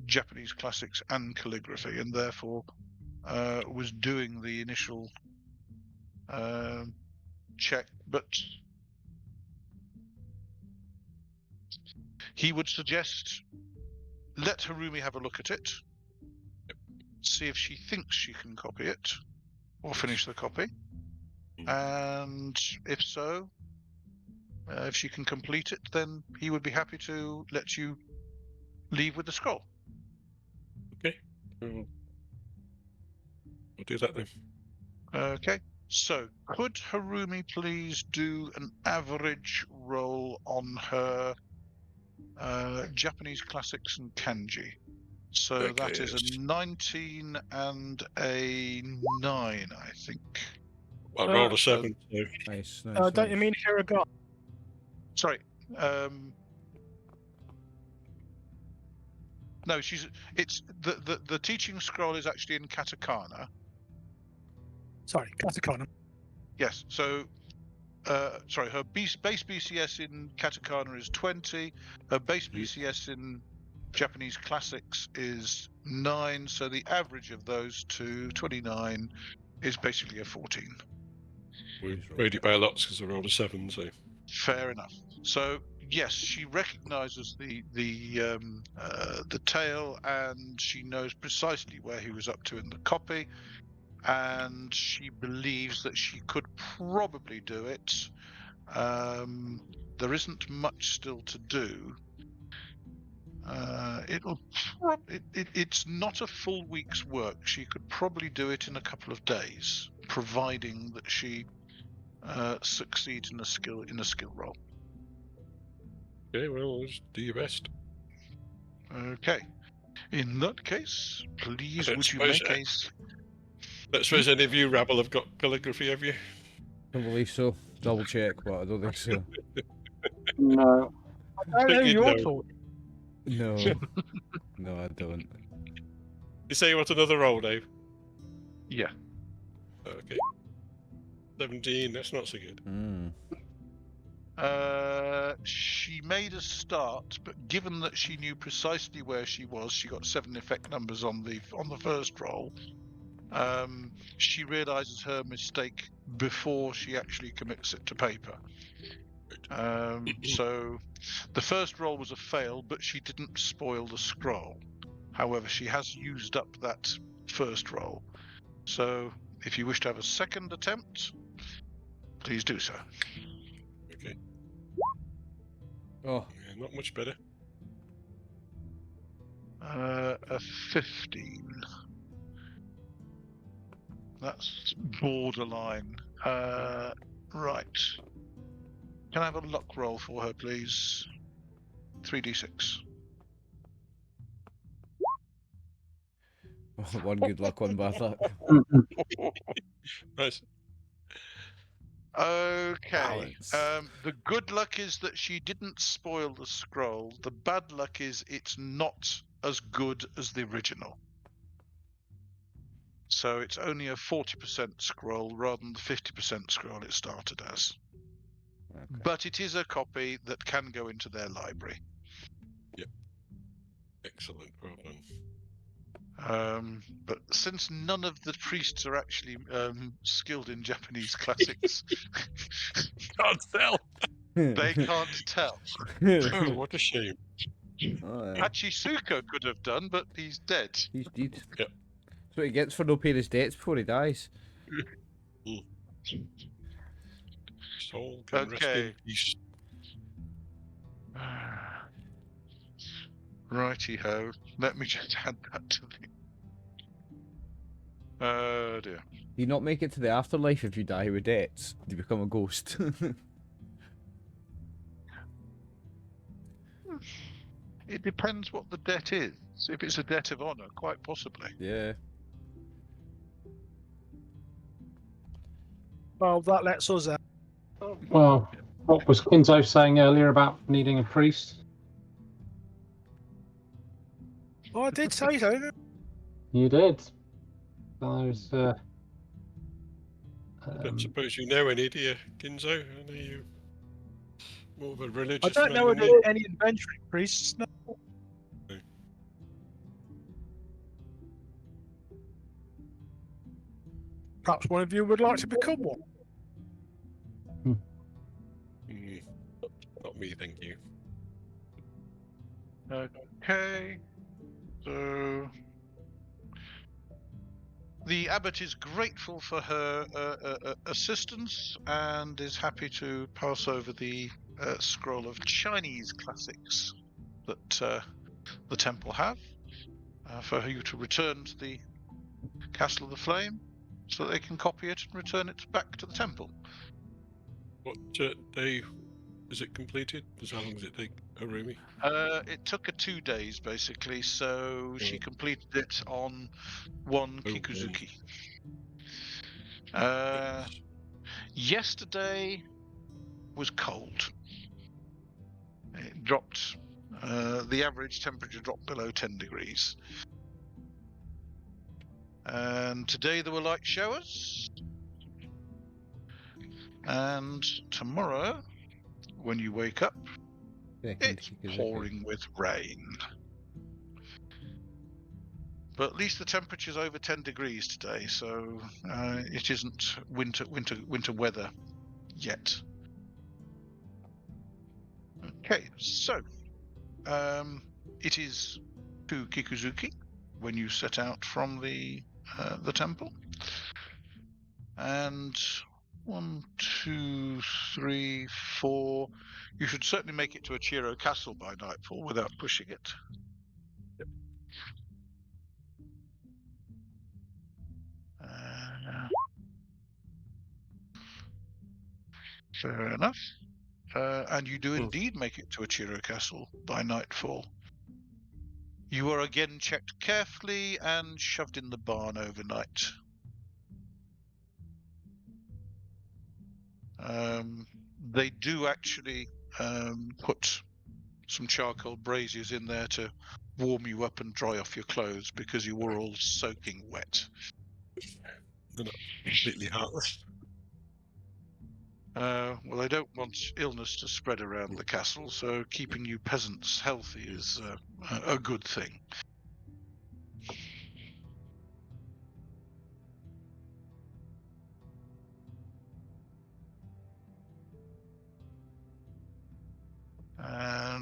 Japanese classics and calligraphy, and therefore was doing the initial check. But he would suggest let Harumi have a look at it, see if she thinks she can copy it or finish the copy, and if so, if she can complete it, then he would be happy to let you leave with the scroll. Okay. We'll do that then. Okay. So, could Harumi please do an average roll on her Japanese classics and kanji? So Okay, that is a 19 and a 9, I think. I rolled a 7. So. Nice. Don't you mean hiragana? Sorry. No, it's the teaching scroll is actually in katakana. Sorry, katakana. Yes. So, sorry, her base BCS in katakana is 20. Her base BCS in Japanese classics is 9. So the average of those two, 29, is basically a 14. We made it by lots because I rolled a 7. So fair enough. So yes, she recognises the tale, and she knows precisely where he was up to in the copy, and she believes that she could probably do it. There isn't much still to do. It's not a full week's work. She could probably do it in a couple of days, providing that she succeeds in a skill roll. okay, well, just do your best. Okay. In that case, please would you make a... I don't suppose any of you rabble have got calligraphy, have you? I don't believe so. Double check, but I don't think so. No. I don't know You'd your know. fault. No. No, I don't. You say you want another roll, Dave? Yeah. Okay. 17, that's not so good. She made a start, but given that she knew precisely where she was, she got 7 effect numbers on the first roll. She realizes her mistake before she actually commits it to paper. So the first roll was a fail, but she didn't spoil the scroll. However, she has used up that first roll. So if you wish to have a second attempt, please do so. Okay. Oh, Yeah, not much better. A 15. That's borderline. Right. Can I have a luck roll for her, please? 3d6. one good luck, one bad luck. Nice. Okay. Balance. The good luck is that she didn't spoil the scroll. The bad luck is it's not as good as the original. So it's only a 40% scroll rather than the 50% scroll it started as. Okay. But it is a copy that can go into their library. Excellent. Well done. But since none of the priests are actually skilled in Japanese classics, Can't tell. they can't tell. Oh, what a shame. Oh, yeah. Hachisuko could have done, but he's dead. He's dead. Yep. That's what he gets for no paying his debts before he dies. Soul can rest in Okay. peace. Righty ho. Let me just add that to the. Oh dear. Do you not make it to the afterlife if you die with debts? Do you become a ghost? It depends what the debt is. If it's a debt of honour, quite possibly. Yeah. Well, that lets us out. Well, what was Kinzo saying earlier about needing a priest? Oh, I did say so. You did. Those. I don't suppose you know any, do you, Kinzo? Are you more of a I religious don't man know than me? any adventuring priests. No. Perhaps one of you would like to become one. Mm, not me, thank you. Okay. So the abbot is grateful for her assistance and is happy to pass over the scroll of Chinese classics that the temple have for you to return to the Castle of the Flame so that they can copy it and return it back to the temple. What day is it completed? How long does it take, Harumi? It took her 2 days, basically, so she completed it on one Kikuzuki. Yesterday was cold. It dropped, the average temperature dropped below 10 degrees. And today there were light showers. And tomorrow, when you wake up, it's pouring with rain. But at least the temperature's over 10 degrees today, so it isn't winter weather yet. Okay, so it is to Kikuzuki when you set out from the temple, and 1, 2, 3, 4. You should certainly make it to Achiro Castle by nightfall without pushing it. Yep. Fair enough. And you do indeed make it to Achiro Castle by nightfall. You are again checked carefully and shoved in the barn overnight. They do actually put some charcoal braziers in there to warm you up and dry off your clothes because you were all soaking wet. They're not completely heartless. Well, they don't want illness to spread around the castle, so keeping you peasants healthy is a good thing.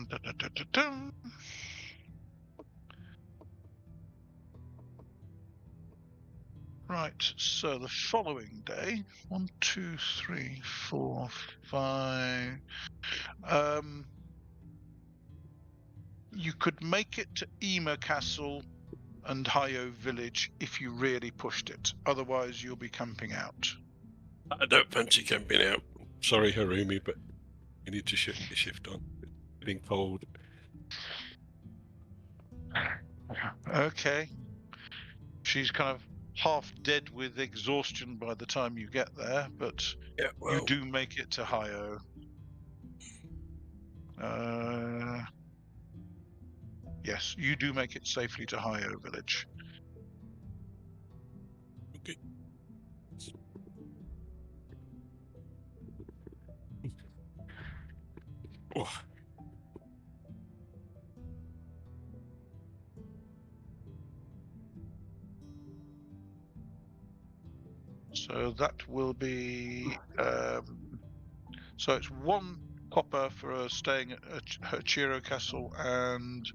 Da-da-da-da-da. Right, so the following day, 1, 2, 3, 4, 5. You could make it to Ema Castle and Hyo Village if you really pushed it. Otherwise, you'll be camping out. I don't fancy camping out. Sorry, Harumi, but we need to shift the shift on. It's getting cold. Okay. She's kind of half dead with exhaustion by the time you get there, but Yeah, well, you do make it to Hyo. Yes, you do make it safely to Hyo Village. okay. Oh, So that will be so it's 1 copper for staying at Hachiro Castle and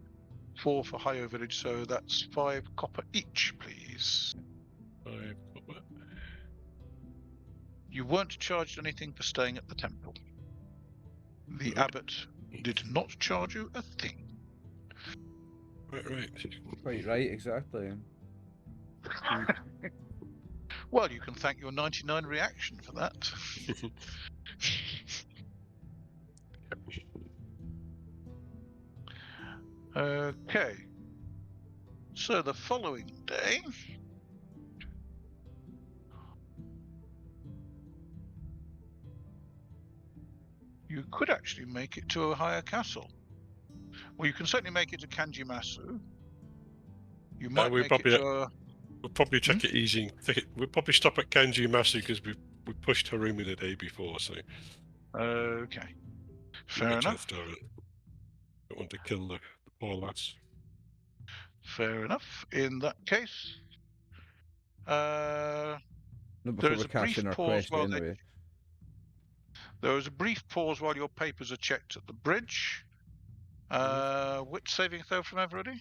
4 for Hyo Village. So that's 5 copper each, please. 5 copper. You weren't charged anything for staying at the temple. The Good. abbot did not charge you a thing. Right. Quite right, exactly. Well, you can thank your 99 reaction for that. Okay. So the following day, you could actually make it to a higher castle. Well, you can certainly make it to Kanjimasu. You might we make probably- it to a... We'll probably take it easy. We'll probably stop at Kanji Masu because we pushed Harumi the day before, so Okay. Fair much enough. after it. Don't want to kill the poor lass. Fair enough. In that case, Not There before is we're a brief casting our pause quest while they- anyway. there is a brief pause while your papers are checked at the bridge. Wit saving throw from everybody?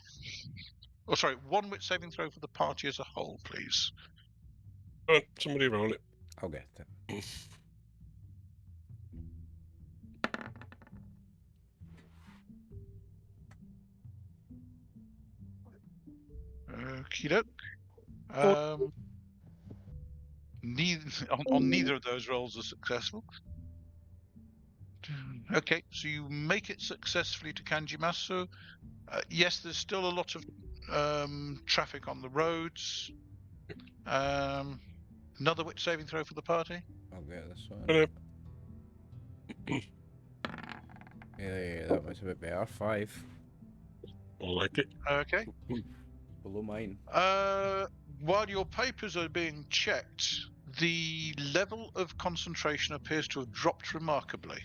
Oh, sorry, 1 wit saving throw for the party as a whole, please. Come on, somebody roll it. I'll get it. Okie doke. On neither of those rolls are successful. Okay, so you make it successfully to Kanjimasu. Yes, there's still a lot of traffic on the roads. Another wit saving throw for the party. I'll get this one. Hello. Yeah, that was a bit better. 5. I like it. Okay. Below mine. While your papers are being checked, the level of concentration appears to have dropped remarkably.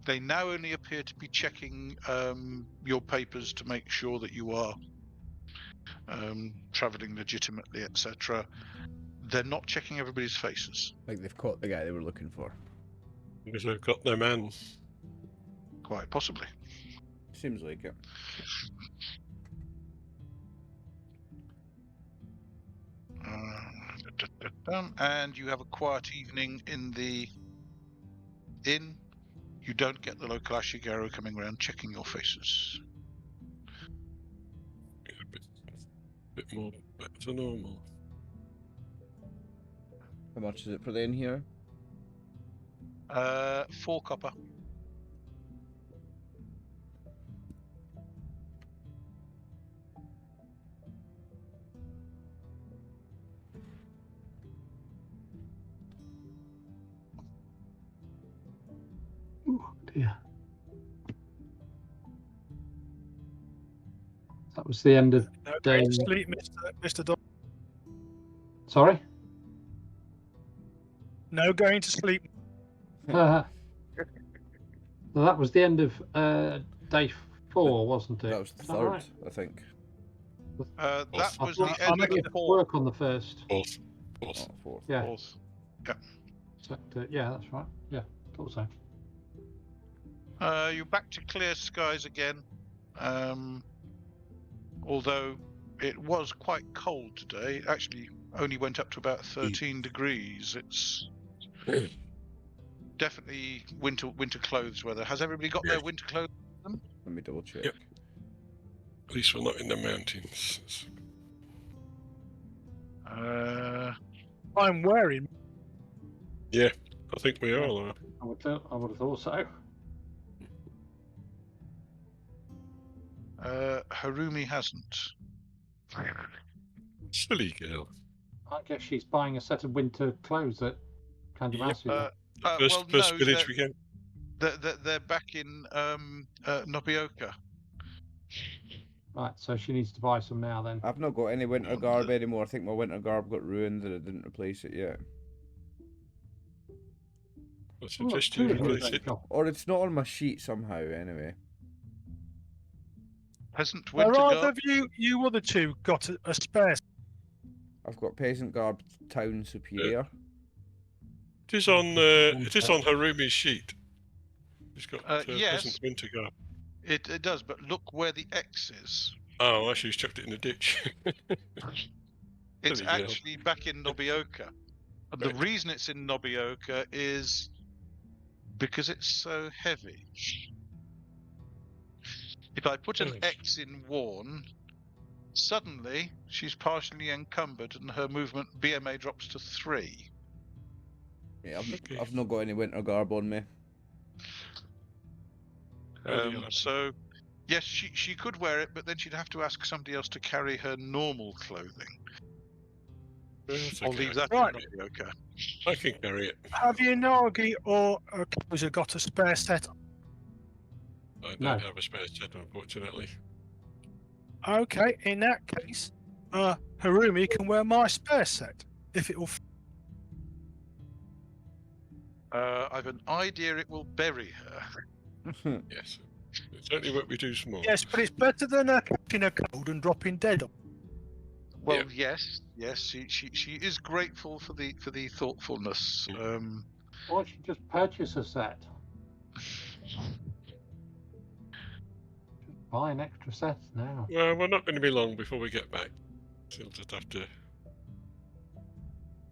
They now only appear to be checking your papers to make sure that you are travelling legitimately, etc. They're not checking everybody's faces. Like they've caught the guy they were looking for. Because they've got their man. Quite possibly. Seems like it. And you have a quiet evening in the inn. You don't get the local Ashigaru coming around checking your faces. A bit more back to normal. How much is it for the inn here? 4 copper. Oh dear. That was the end of No, day. go to sleep, Mr. Don. Sorry? No going to sleep. Well, that was the end of day 4, wasn't it? That was the Is that 3rd, right? I think. That I was thought the I end of made the it 4th. work on the 1st. Fourth. Oh, 4th. Yeah. Fourth. So, yeah, that's right. Yeah, thought so. You're back to clear skies again. Although it was quite cold today. It actually only went up to about 13 degrees. It's definitely winter clothes weather. Has everybody got their winter clothes? Let me double check. Yep. At least we're not in the mountains. I'm wearing. Yeah, I think we all are. I would have thought so. Harumi hasn't. Silly girl. I guess she's buying a set of winter clothes at Kanjamasu. First village we get. They're back in Nobeoka. Right, so she needs to buy some now then. I've not got any winter garb anymore. I think my winter garb got ruined and I didn't replace it yet. I suggest you replace it. Or it's not on my sheet somehow, anyway. Peasant winter Where garb. have you other two got a spare? I've got peasant garb town superior. It is on Harumi's sheet. He's got yes. peasant winter garb. It does, but look where the X is. Oh, actually, he's chucked it in the ditch. It's Silly girl. actually back in Nobeoka. And the reason it's in Nobeoka is because it's so heavy. If I put an X in worn, suddenly she's partially encumbered and her movement BMA drops to 3. Yeah, I've not got any winter garb on me. So, yes, she could wear it, but then she'd have to ask somebody else to carry her normal clothing. Or leave that in Nobeoka. I can carry it. Have Yanagi or Kosa got a spare set? I don't have a spare set, unfortunately. Okay, in that case, Harumi can wear my spare set if it will. I've an idea it will bury her. Yes. It's only what we do small. Yes, but it's better than catching a cold and dropping dead. Well, yes, she is grateful for the thoughtfulness. Why don't you just purchase a set? Just buy an extra set now. Well, we're not going to be long before we get back. We'll just have to.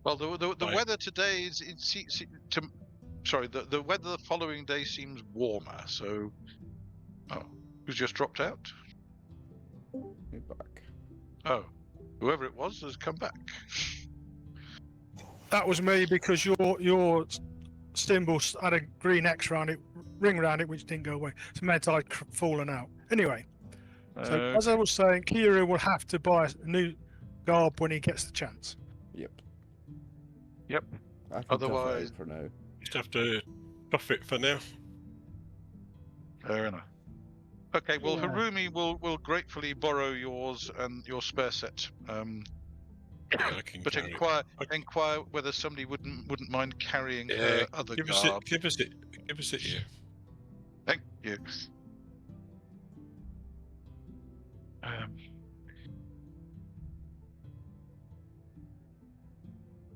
Well, the weather today is the weather the following day seems warmer. So, who's just dropped out? Be back. Oh, whoever it was has come back. That was me because your symbol had a green X ring around it, which didn't go away. It meant I'd fallen out. Anyway, so as I was saying, Kyūryū will have to buy a new garb when he gets the chance. Yep. Otherwise, for now. Just have to buff it for now. Fair enough. Okay, well, Harumi will gratefully borrow yours and your spare set. But inquire whether somebody wouldn't mind carrying her other garb. Give us it here. Thank you.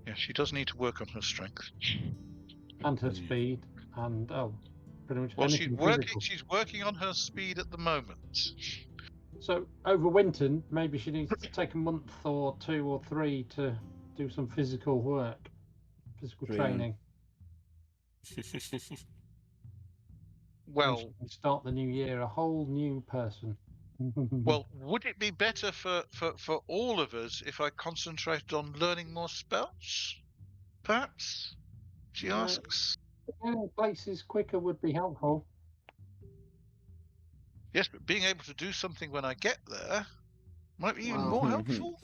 Yeah, she does need to work on her strength. And her speed, and pretty much well, anything she's working on her speed at the moment. So over winter, maybe she needs to take a month or 2 or 3 to do some physical work, physical training. Well, start the new year a whole new person. Well, would it be better for all of us if I concentrated on learning more spells? Perhaps? She asks. Places quicker would be helpful. Yes, but being able to do something when I get there might be even more helpful.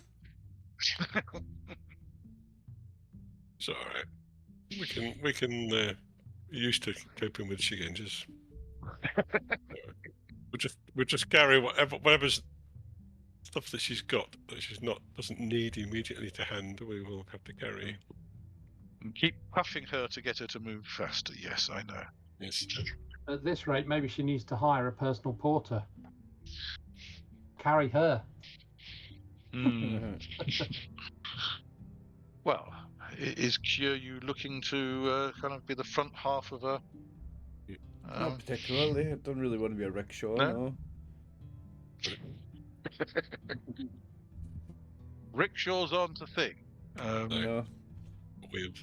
It's all right. We can used to coping with Shigenjas. We'll just carry whatever stuff that she's got that doesn't need immediately to hand. We will have to carry. And keep puffing her to get her to move faster. Yes, I know. Yes. At this rate, maybe she needs to hire a personal porter. Carry her. Well, is Kyūryū looking to kind of be the front half of Not particularly. I don't really want to be a rickshaw, No? no. Rickshaws aren't a thing. No. With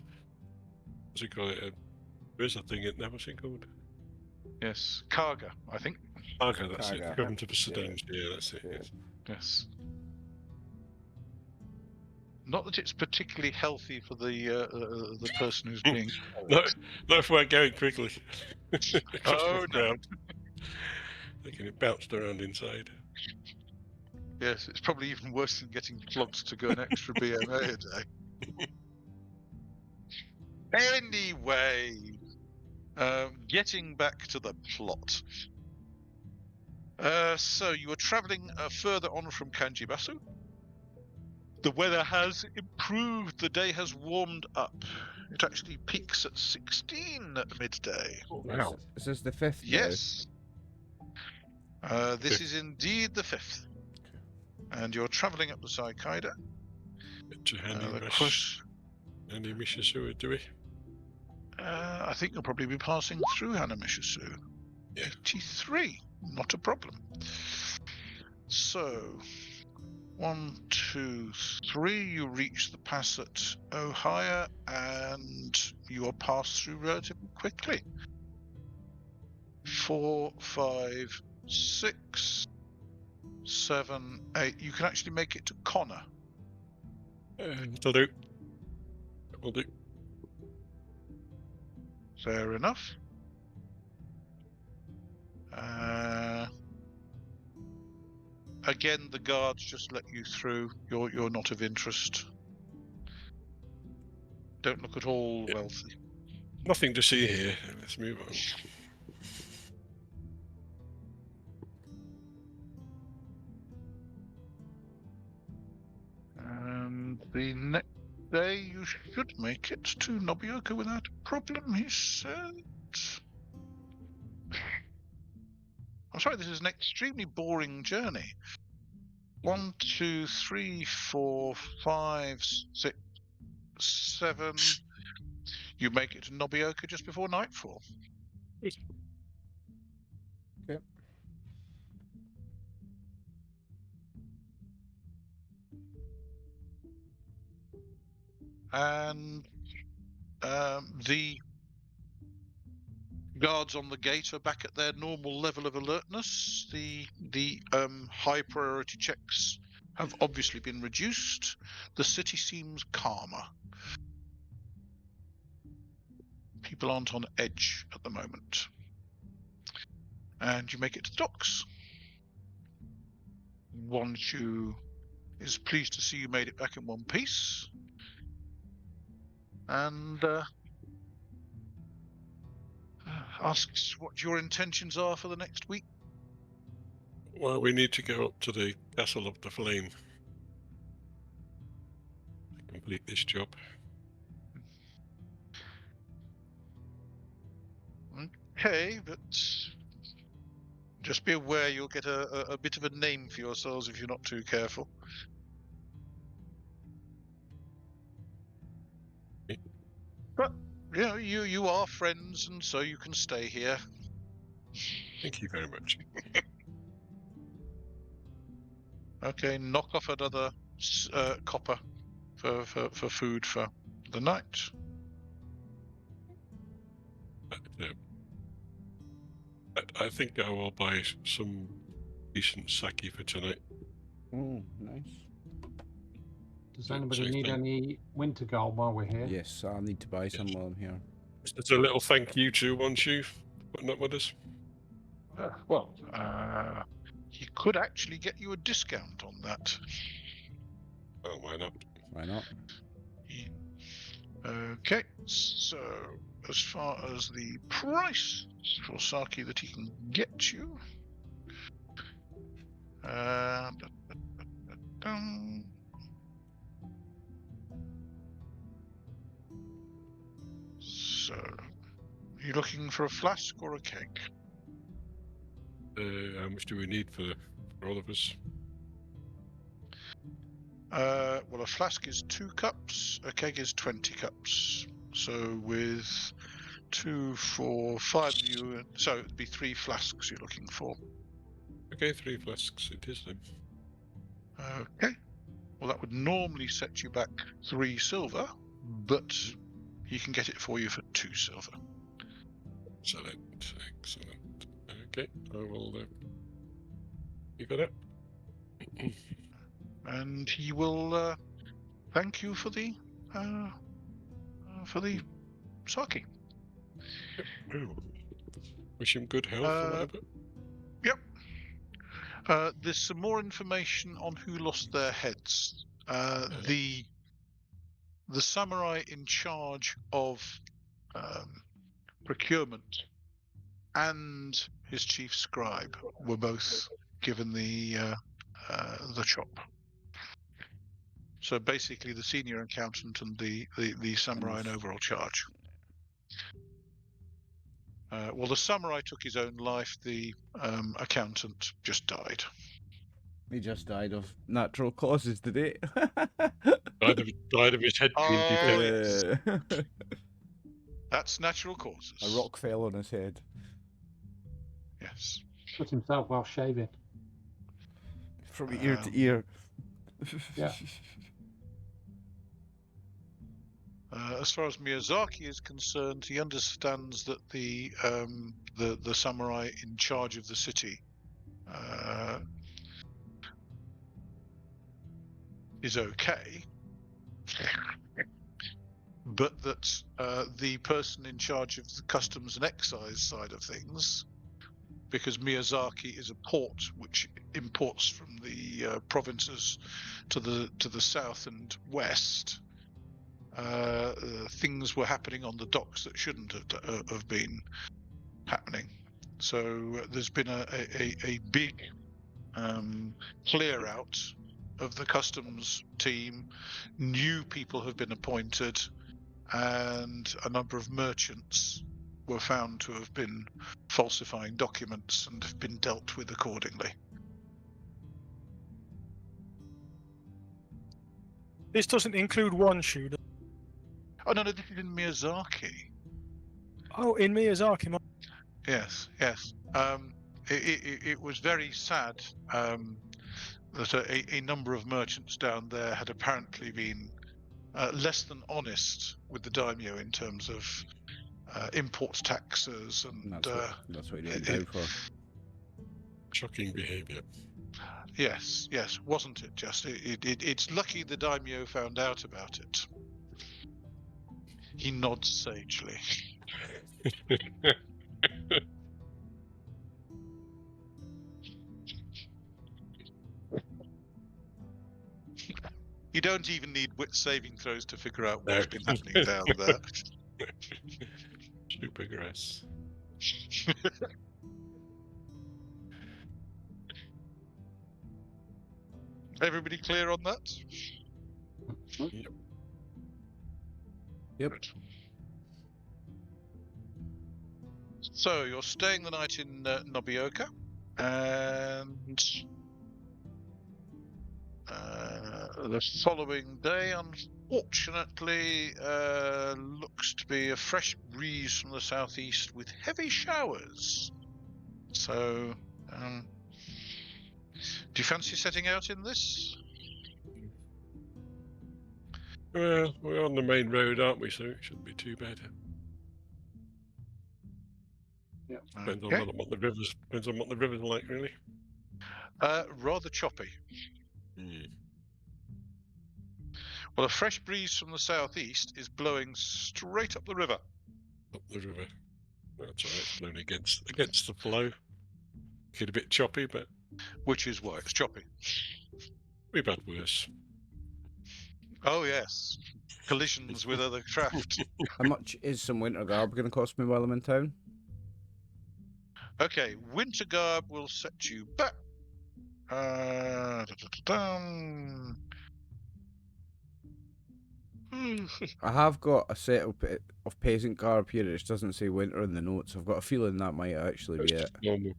what's it called? There is a thing it never seen called. Yes, Karga, I think. Cargo, that's Cargo. it. Equivalent to the sedans. Yeah, that's it. Yeah. Yes. Yes. Not that it's particularly healthy for the person who's being. Not if we're going quickly. Across Oh, the no. ground. They can bounced around inside. Yes, it's probably even worse than getting flogged to go an extra BMA a day. Anyway, getting back to the plot. So you were travelling further on from Kanjibasu. The weather has improved. The day has warmed up. It actually peaks at 16 at midday. Wow. Is this the 5th day? Yes. This is indeed the 5th. And you're travelling up the Saikaida. To handy The rush. quest- Handy Mishisua, do we? I think you'll probably be passing through Hanamishisu. Yeah. 83, not a problem. So, 1, 2, 3, you reach the pass at Ohio, and you are passed through relatively quickly. 4, 5, 6, 7, 8. You can actually make it to Connor. It'll do. Will do. Fair enough. Again, the guards just let you through. You're not of interest. Don't look at all Yeah. wealthy. Nothing to see here. Let's move on. And the next day you should make it to Nobeoka without a problem, he said. I'm sorry, this is an extremely boring journey. 1, 2, 3, 4, 5, 6, 7. You make it to Nobeoka just before nightfall. Okay. And the guards on the gate are back at their normal level of alertness. The high priority checks have obviously been reduced. The city seems calmer. People aren't on edge at the moment. And you make it to the docks. Wanshu is pleased to see you made it back in one piece. And asks what your intentions are for the next week. Well, we need to go up to the Castle of the Flame to complete this job. Okay, but just be aware you'll get a bit of a name for yourselves if you're not too careful. But you are friends, and so you can stay here. Thank you very much. Okay, knock off another copper for food for the night. I think I will buy some decent sake for tonight. Oh, nice. Does So anybody need thank- any winter gold while we're here? Yes, I need to buy some while I'm here. Just a little thank you to Wanshu for putting up with us. He could actually get you a discount on that. Oh, why not? Why not? Okay, so as far as the price for sake that he can get you, so you looking for a flask or a keg? How much do we need for all of us? Well, a flask is 2 cups, a keg is 20 cups. So with 2, 4, 5 of you. So it'd be 3 flasks you're looking for. Okay, 3 flasks it is then. Okay. Well, that would normally set you back 3 silver, but he can get it for you for 2 silver. Excellent, excellent. Okay, I will. You got it. And he will thank you for the sake. Ooh. Wish him good health or whatever. Yep. There's some more information on who lost their heads. The samurai in charge of procurement and his chief scribe were both given the chop. So basically, the senior accountant and the samurai in overall charge. Well, the samurai took his own life. The accountant just died. He just died of natural causes, did he? Died of his head being deflated. Yes. That's natural causes. A rock fell on his head. Yes. Shot himself while shaving. From ear to ear. Yeah. As far as Miyazaki is concerned, he understands that the samurai in charge of the city is okay, but that the person in charge of the customs and excise side of things, because Miyazaki is a port which imports from the provinces to the south and west, things were happening on the docks that shouldn't have been happening. So there's been a big clear out of the customs team. New people have been appointed, and a number of merchants were found to have been falsifying documents and have been dealt with accordingly. This doesn't include one shooter. Oh no, this is in Miyazaki. Oh, in Miyazaki. Yes. It was very sad that a number of merchants down there had apparently been less than honest with the daimyo in terms of import taxes and that's what he went down for. Shocking behaviour. Yes, wasn't it just? It's lucky the daimyo found out about it. He nods sagely. You don't even need wit saving throws to figure out what's been happening down there. Super grass. Everybody clear on that? Yep. Good. So you're staying the night in Nobeoka, and the following day, unfortunately, looks to be a fresh breeze from the southeast with heavy showers. So, do you fancy setting out in this? Well, we're on the main road, aren't we? So it shouldn't be too bad. Yeah. Depends on what the rivers. Depends on what the rivers are like, really. Rather choppy. Mm. Well, a fresh breeze from the southeast is blowing straight up the river. Up the river. That's right. It's blown against the flow. Get a bit choppy, but Which is why it's choppy. we've had worse. Oh yes, collisions with other craft. How much is some winter garb going to cost me while I'm in town? Okay, winter garb will set you back. I have got a set of peasant garb here. It just doesn't say winter in the notes. I've got a feeling that might actually be it. Normal.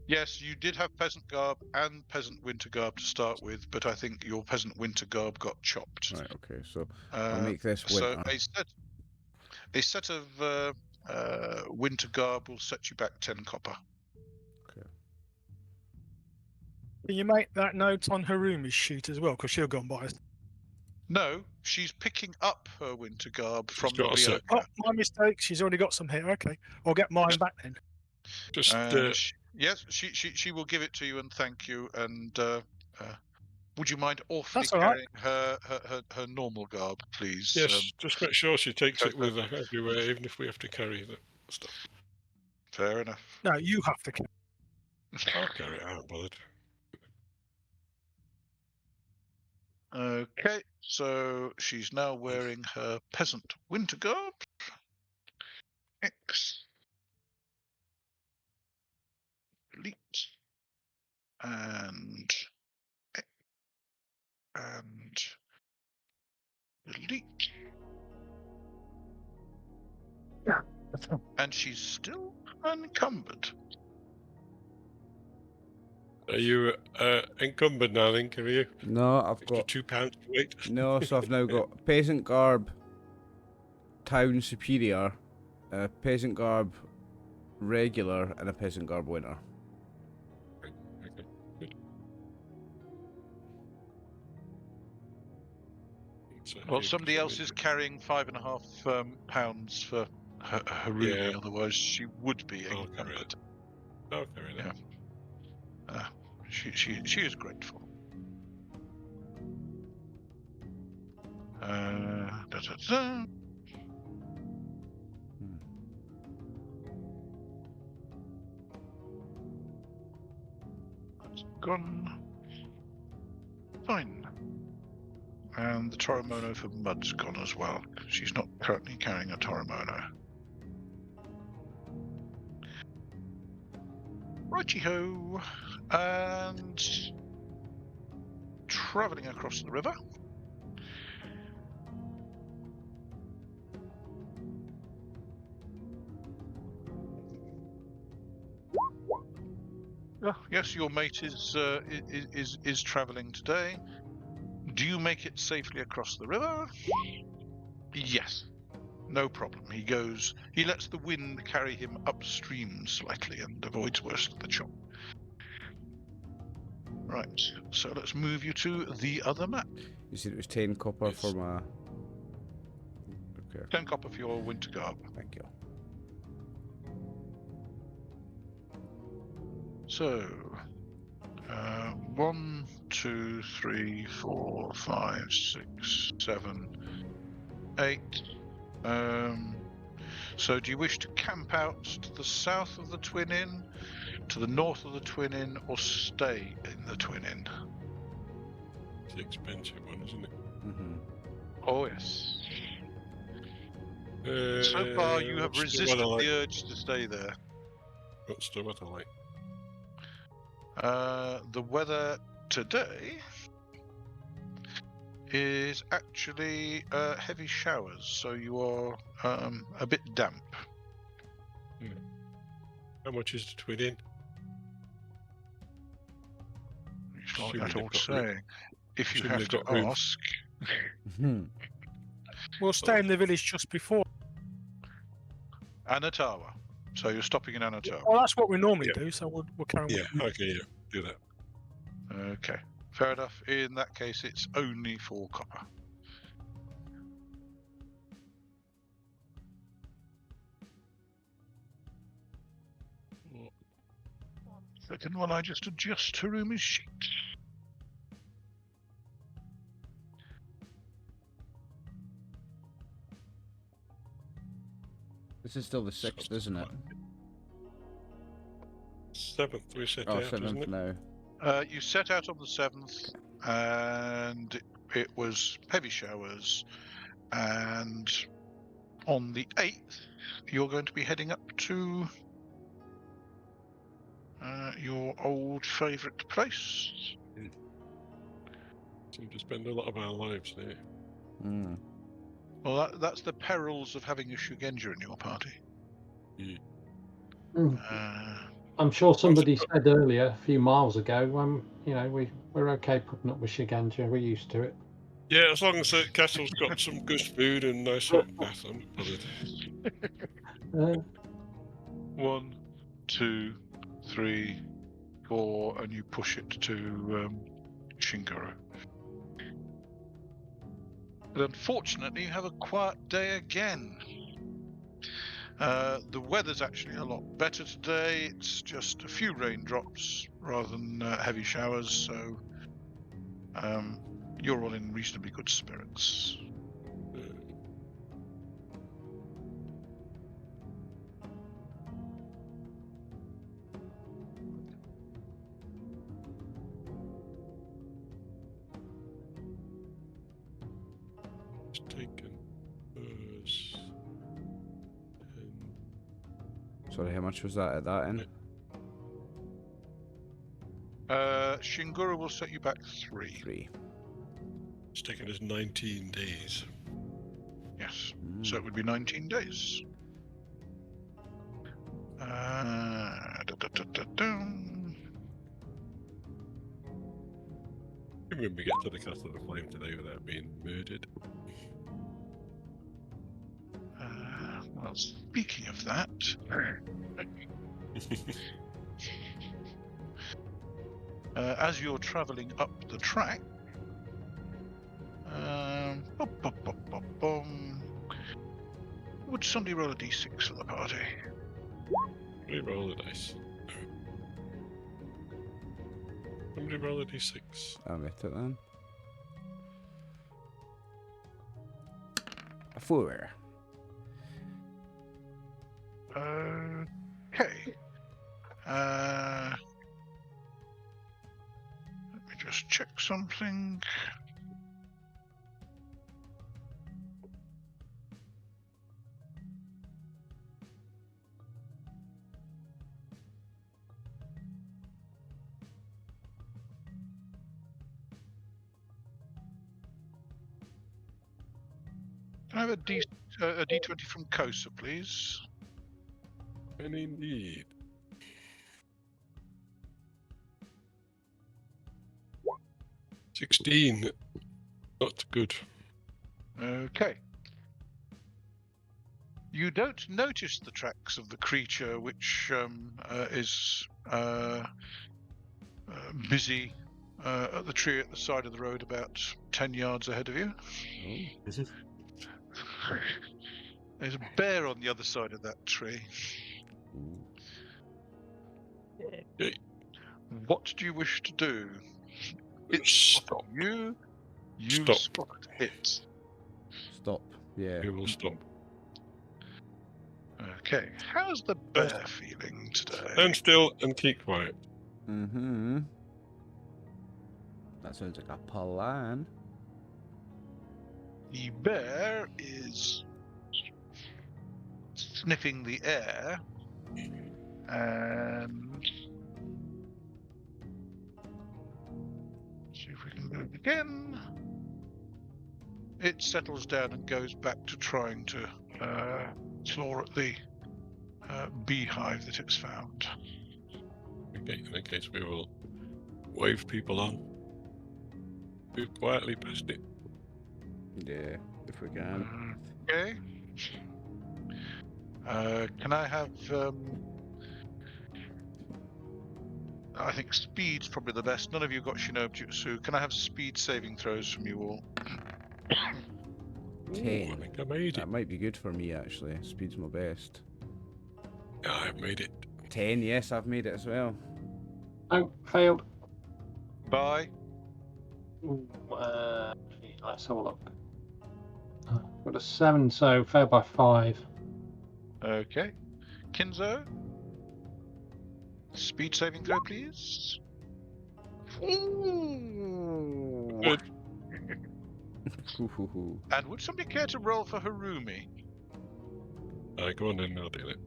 Yes, you did have peasant garb and peasant winter garb to start with, but I think your peasant winter garb got chopped. Right, okay, so I'll make this winter. So A set of winter garb will set you back 10 copper. Can you make that note on Harumi's sheet as well? Because she'll go and buy us. No, she's picking up her winter garb from got a set. Nobeoka. Oh, my mistake. She's already got some here. Okay. I'll get mine back then. Just Yes, she will give it to you and thank you. And would you mind awfully That's all right. carrying her normal garb, please? yes, just make sure she takes it Kosa. with her everywhere, even if we have to carry the stuff. Fair enough. No, you have to. I'll carry it. I haven't bothered. Okay, so she's now wearing her peasant winter garb. X. Delete. And delete. Yeah. And she's still unencumbered. Are you encumbered now, then, Kyūryū? No, I've Extra got £2 to wait. no. So I've now got peasant garb, town superior, peasant garb, regular, and a peasant garb winter. Okay, good. So Well, here somebody we else go. is carrying £5.5 pounds for Harumi. Yeah. Otherwise, she would be I'll carry encumbered. I'll carry that. She is grateful. Da, da, da. That's gone. Fine. And the Toromono for Mud's gone as well. She's not currently carrying a Toromono. Righty-ho. And travelling across the river. Yes, your mate is travelling today. Do you make it safely across the river? Yes, no problem. He lets the wind carry him upstream slightly and avoids worst of the chop. Right, so let's move you to the other map. You said it was 10 copper Yes. for my. Okay, 10 copper for your winter garb. thank you. So, 1, 2, 3, 4, 5, 6, 7, 8. So do you wish to camp out to the south of the Twin Inn, to the north of the Twin Inn, or stay in the Twin Inn? It's the expensive one, isn't it? Mhm. Oh yes. So far you have what's the resisted weather like? the urge to stay there. What's the weather like? The weather today is actually heavy showers, so you are a bit damp. How much is the Twin Inn? It's like Assuming that they've old got room. saying. If you Assuming have they've to got room. ask, Mhm. We'll stay in the village just before. Anatawa. So you're stopping in Anatawa. Well, that's what we normally Yeah. do, so we'll carry on. Yeah, okay, yeah, do that. Okay, fair enough. In that case, it's only 4 copper. Second one, I just adjust Harumi's sheet. This is still the 6th, isn't it? 7th we set Oh, out, isn't 7th it? now. You set out on the 7th, and it was heavy showers. And on the 8th, you're going to be heading up to your old favourite place. Seem to spend a lot of our lives there. Mm. Well, that's the perils of having a Shugenja in your party. Mm. Uh, I'm sure somebody said earlier, a few miles ago, we're okay putting up with Shiganja. We're used to it. Yeah, as long as the castle's got some good food and nice hot bath, I'm bothered. 1, 2, 3, 4, and you push it to Shinguru. But unfortunately, you have a quiet day again. The weather's actually a lot better today. It's just a few raindrops rather than heavy showers, so you're all in reasonably good spirits. It's taken us. Sorry, how much was that at that end? Shinguru will set you back 3. 3. It's taken us 19 days. Yes, so it would be 19 days. When we get to the Castle of the Flame today without being murdered. Well, speaking of that, as you're travelling up the track, would somebody roll a d6 for the party? Somebody roll a dice. Somebody roll a d6. I'll get it then. A 4. Okay. Let me just check something. Can I have a D20 from Kosa, please? And indeed. $16. Not good. Okay. You don't notice the tracks of the creature, which is busy at the tree at the side of the road about 10 yards ahead of you. There's a bear on the other side of that tree. Okay. What do you wish to do? Stop. You Stop. spot it. Stop. Yeah. We will stop. Okay. How's the bear feeling today? Stand still and keep quiet. Mm-hmm. That sounds like a plan. The bear is sniffing the air and see if we can do it again. It settles down and goes back to trying to claw at the beehive that it's found. Okay, in that case we will wave people on. Move quietly past it. Yeah, if we can. Okay. Can I have? I think speed's probably the best. None of you got Shinobi Jutsu. Can I have speed saving throws from you all? 10. I think I made it. That might be good for me actually. Speed's my best. Yeah, I've made it. 10, yes, I've made it as well. Oh, failed. Bye. Ooh, let's have a look. Got a 7, so failed by 5. Okay. Kinzo? Speed saving throw, please. Ooh. Good. And would somebody care to roll for Harumi? Go on then, I'll do it.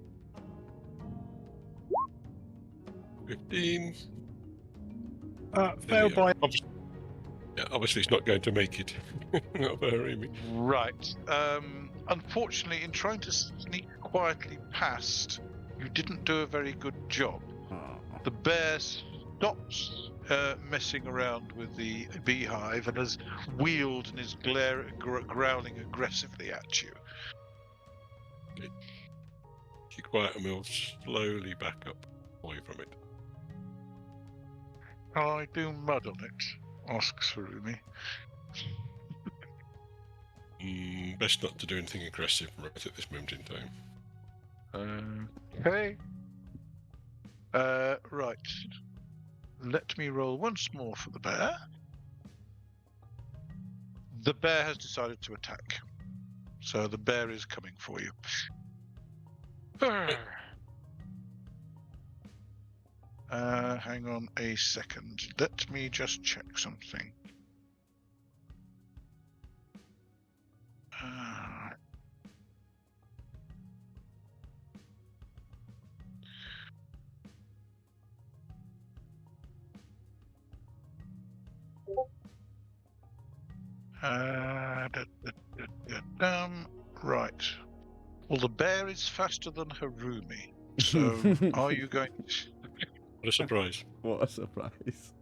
15. Failed by. Obviously it's not going to make it. Not very me. Right. Unfortunately, in trying to sneak quietly past, you didn't do a very good job. Oh. The bear stops messing around with the beehive and has wheeled and is growling aggressively at you. Keep quiet and we'll slowly back up away from it. I do mud on it, asks Harumi. Best not to do anything aggressive right at this moment in time. Okay. Right. Let me roll once more for the bear. The bear has decided to attack. So the bear is coming for you. Hang on a second. Let me just check something. Right. Well, the bear is faster than Harumi. So, are you going? What a surprise! What a surprise.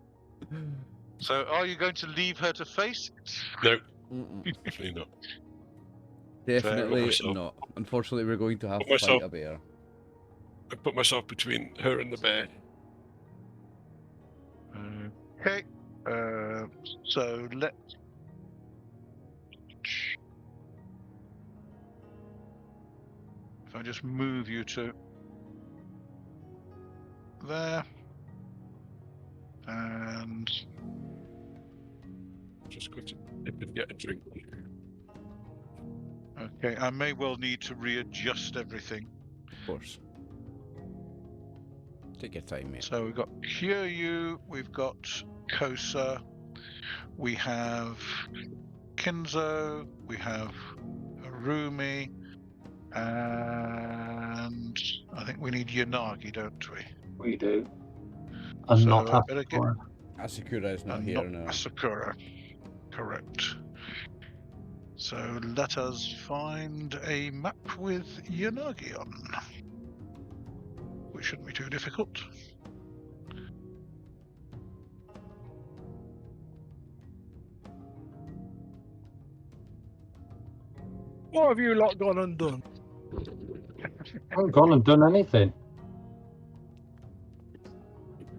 So, are you going to leave her to face it? No, Mm-mm. definitely not. Definitely myself. not. Unfortunately, we're going to have Put to fight myself- a bear. I put myself between her and the bear. Okay. So let. If I just move you to there, and Just going to nip and get a drink. okay, I may well need to readjust everything. Of course. Take your time, mate. So we've got Kyūryū, we've got Kosa, we have Kinzo, we have Harumi, and I think we need Yanagi, don't we? We do. And So not I better get- Asakura. Asakura is not and here not now. Asakura. Correct. So let us find a map with Yanagi on. Which shouldn't be too difficult. What have you lot gone and done? I haven't gone and done anything.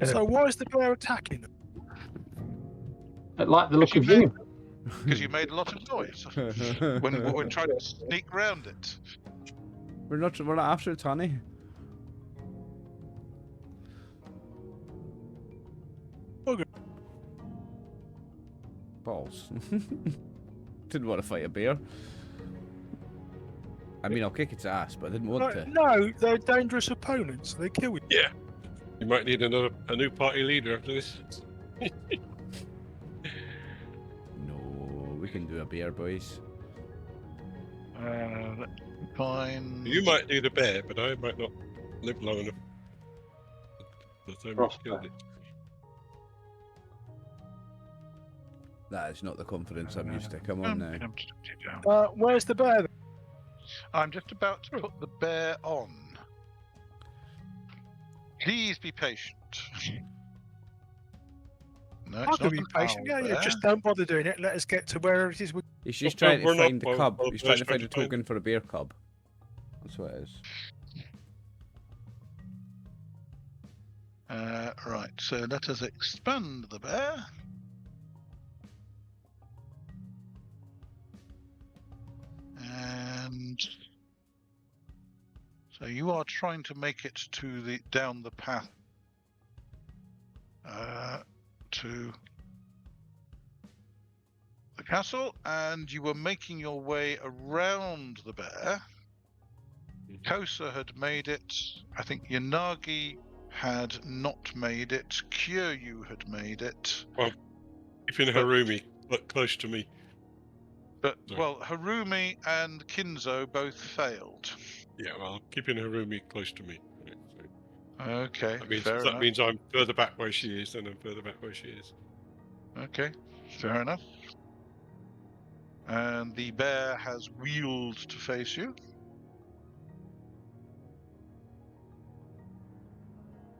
So why is the bear attacking them? I like the look you of made- you. Because you made a lot of noise when we're trying to sneak round it. We're not after it, honey. Okay. Balls. Didn't want to fight a bear. I mean, I'll kick its ass, but I didn't want to. No, they're dangerous opponents. They kill you. Yeah, you might need a new party leader after this. No, we can do a bear, boys. Let me find. You might need a bear, but I might not live long enough. The time we killed it. That is not the confidence I'm used to. Come on now. Where's the bear? Then? I'm just about to put the bear on. Please be patient. No, I it's can not be an patient. owl Yeah, bear. just don't bother doing it. Let us get to where it is. He's just Well, trying to we're not- find the well, cub. well, He's we're trying to find a supposed to find- token for a bear cub. That's what it is. Right, so let us expand the bear. And so you are trying to make it to the down the path to the castle, and you were making your way around the bear. Kosa had made it. I think Yanagi had not made it. Kyūryū had made it. Keeping Harumi close to me. But, No. well, Harumi and Kinzo both failed. Yeah, well, keeping Harumi close to me. Right, so Okay, that means fair enough. I'm further back where she is, then I'm further back where she is. Okay, fair enough. And the bear has wheeled to face you.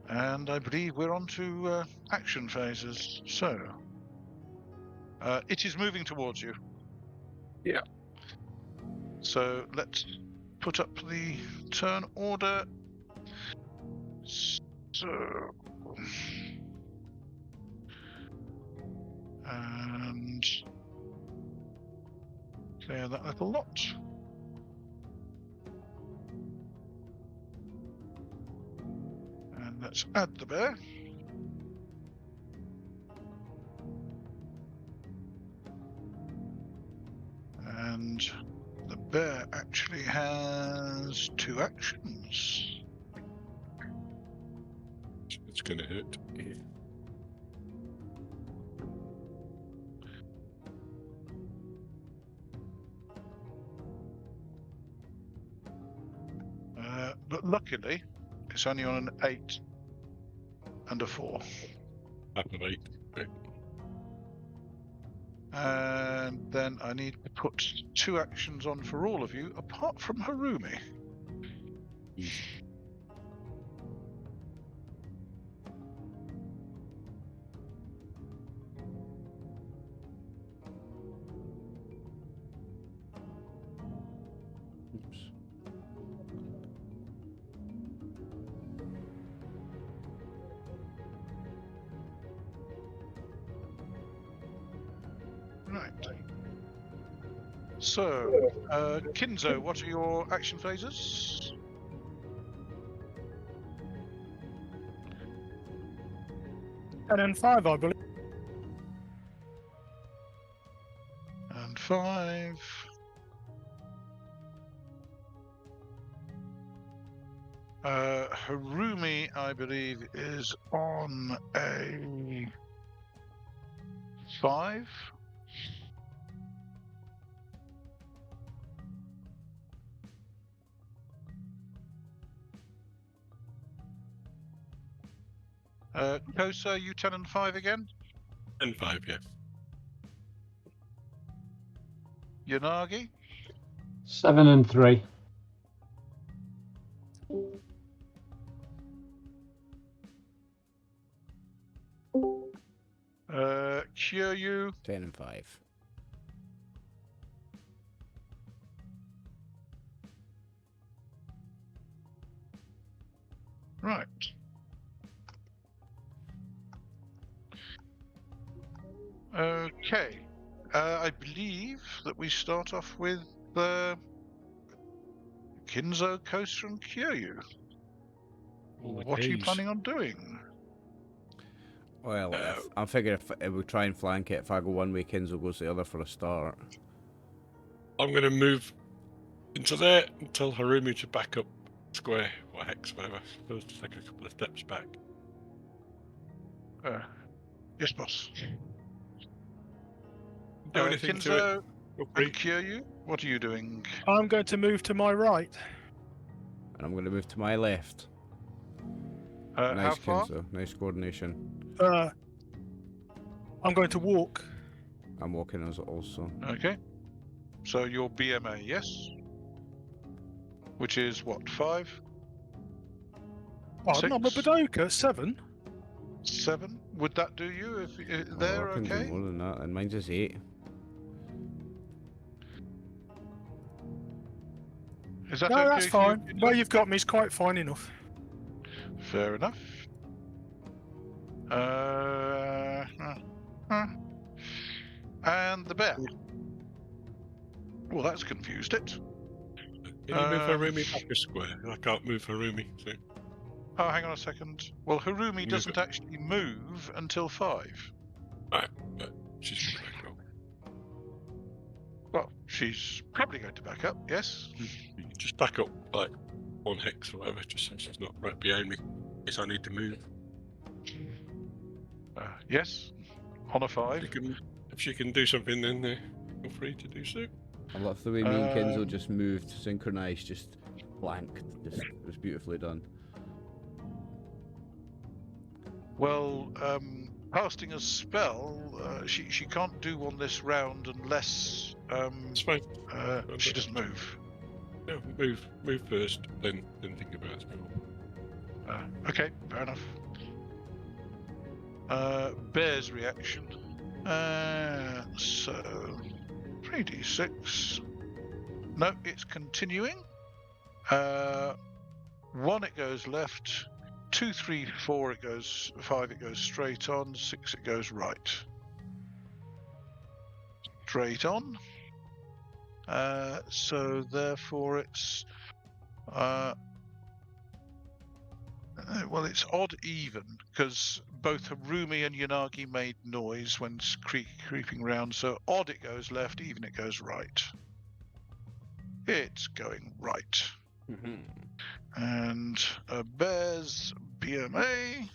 And I believe we're on to action phases. So, it is moving towards you. Yeah. So let's put up the turn order. So, and clear that little lot. And let's add the bear. And the bear actually has 2 actions. It's going to hurt. But luckily, it's only on an 8 and a 4. Half of 8. Right. And then I need to put 2 actions on for all of you, apart from Harumi. Oops. Right. So, Kinzo, what are your action phases? And 5, I believe. And 5. Harumi, I believe, is on a 5. Kosa, you 10 and 5 again? And 5, yeah. Yanagi? 7 and 3. Kyūryū? 10 and 5. Right. Okay. I believe that we start off with Kinzo, Kosa, and Kyūryū. What are you Jeez. planning on doing? Well, I figure if we try and flank it, if I go one way, Kinzo goes the other for a start. I'm going to move into there and tell Harumi to back up square or hex, whatever. First, take a couple of steps back. Yes, boss. Do anything to it. Kinzo Feel free. and Kyūryū, what are you doing? I'm going to move to my right. And I'm going to move to my left. How Nice, far? Kinzo. Nice coordination. I'm going to walk. I'm walking as also. Okay. So your BMA, yes? Which is what, 5? Oh, I'm a 6? Budoka, 7. 7? Would that do you if Oh, they're I can okay? do more than that, and mine's just 8. Is that No, okay? that's for you, fine. Kinzo? Where you've got me is quite fine enough. Fair enough. And the bear. Well, that's confused it. Can you move Harumi back a square? I can't move Harumi, so Oh, hang on a second. Well, Harumi Move doesn't it. actually move until 5. but she's going to back up. Well, she's probably going to back up, yes. You can just back up like 1 hex or whatever, just so she's not right behind me. If I need to move. Yes, on a 5. If she can do something, then feel free to do so. I love the way me and Kinzo just moved, synchronized, just blanked. Just, it was beautifully done. Well, casting a spell, she can't do on this round unless It's fine. she doesn't move. No, move first, then think about it. Okay, fair enough. Bear's reaction. So 3d6. No, it's continuing. 1 it goes left, 2, 3, 4 it goes, 5 it goes straight on, 6 it goes right. Straight on. So therefore it's well, it's odd even because both Harumi and Yanagi made noise when creeping round. So odd it goes left, even it goes right. It's going right. And a bear's BMA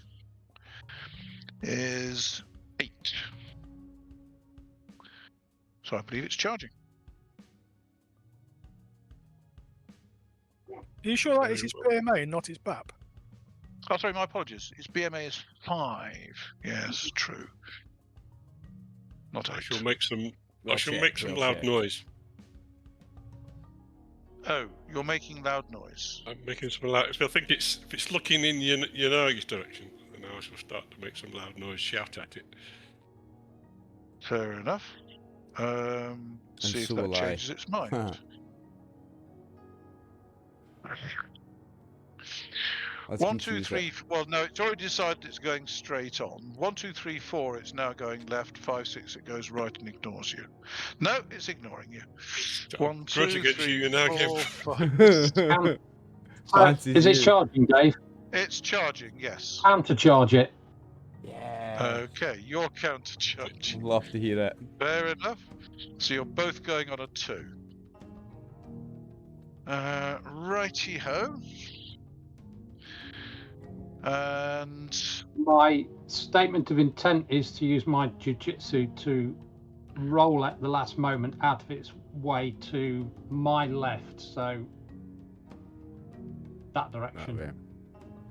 is 8. So I believe it's charging. Are you sure that is his BMA, not his BAP? Oh, sorry, my apologies. Its BMA is 5. Yes, true. Not 8. I shall make some. I Well shall checked, make some well loud checked. noise. Oh, you're making loud noise. I'm making some loud. If I think if it's looking in Yanagi's direction, then I shall start to make some loud noise. Shout at it. Fair enough. See if so that will I. changes its mind. Let's 1, 2, confuse 3. it. Well, no, it's already decided it's going straight on. 1, 2, 3, 4. It's now going left. 5, 6. It goes right and ignores you. No, it's ignoring you. 1, Grudge 2, against 3, you, Yanagi. 4, 5. Fancy Is it you. charging, Dave? It's charging. Yes. Counter charge it. Yeah. Okay, you're counter charging. Love to hear it. Fair enough. So you're both going on a 2. Righty ho. And My statement of intent is to use my jujitsu to roll at the last moment out of its way to my left, so that That direction. way.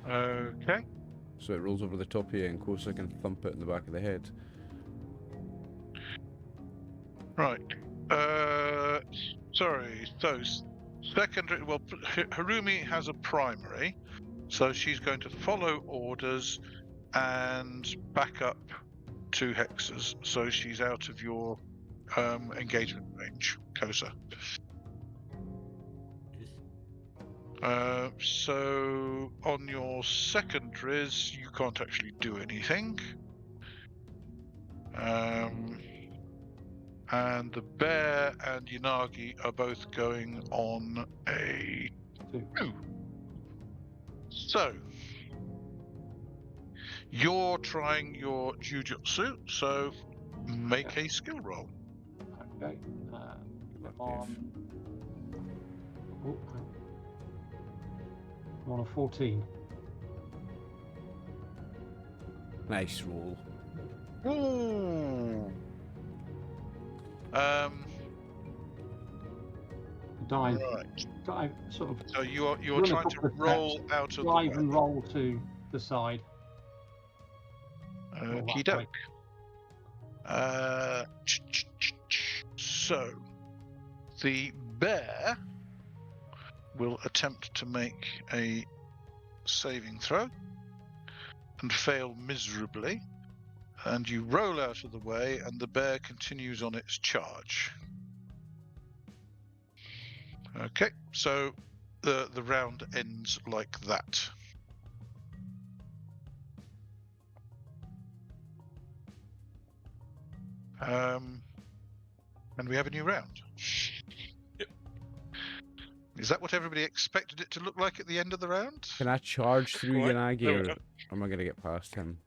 okay. So it rolls over the top of you and Kosa can thump it in the back of the head. Right. Sorry. So secondary. Well, Harumi has a primary, so she's going to follow orders and back up 2 hexes. So she's out of your engagement range, Kosa. So on your secondaries, you can't actually do anything. And the bear and Yanagi are both going on a 2. So you're trying your jujutsu, so make a skill roll. Okay. On. Oh, I'm on a 14. Nice roll. Ooh. Dive, Right. dive, sort of So you're run a trying to couple of roll steps, out of dive the and way. roll to the side. Okie doke. So the bear will attempt to make a saving throw and fail miserably, and you roll out of the way and the bear continues on its charge. Okay, so the round ends like that. And we have a new round. Yep. Is that what everybody expected it to look like at the end of the round? Can I charge through Right, Yanagi there we or go. am I going to get past him?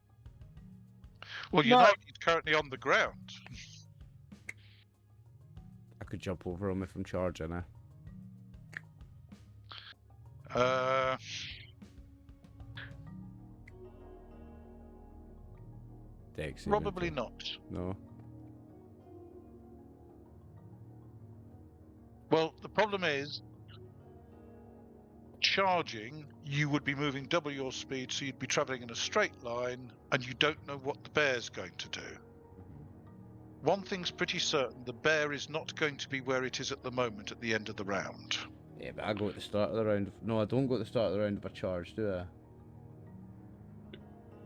Well, No. Yanagi's currently on the ground. I could jump over him if I'm charging. Dex saving Probably throw. not. No. Well, the problem is, charging, you would be moving double your speed, so you'd be travelling in a straight line, and you don't know what the bear's going to do. One thing's pretty certain, the bear is not going to be where it is at the moment at the end of the round. Yeah, but I go at the start of the round. No, I don't go at the start of the round if I charge, do I?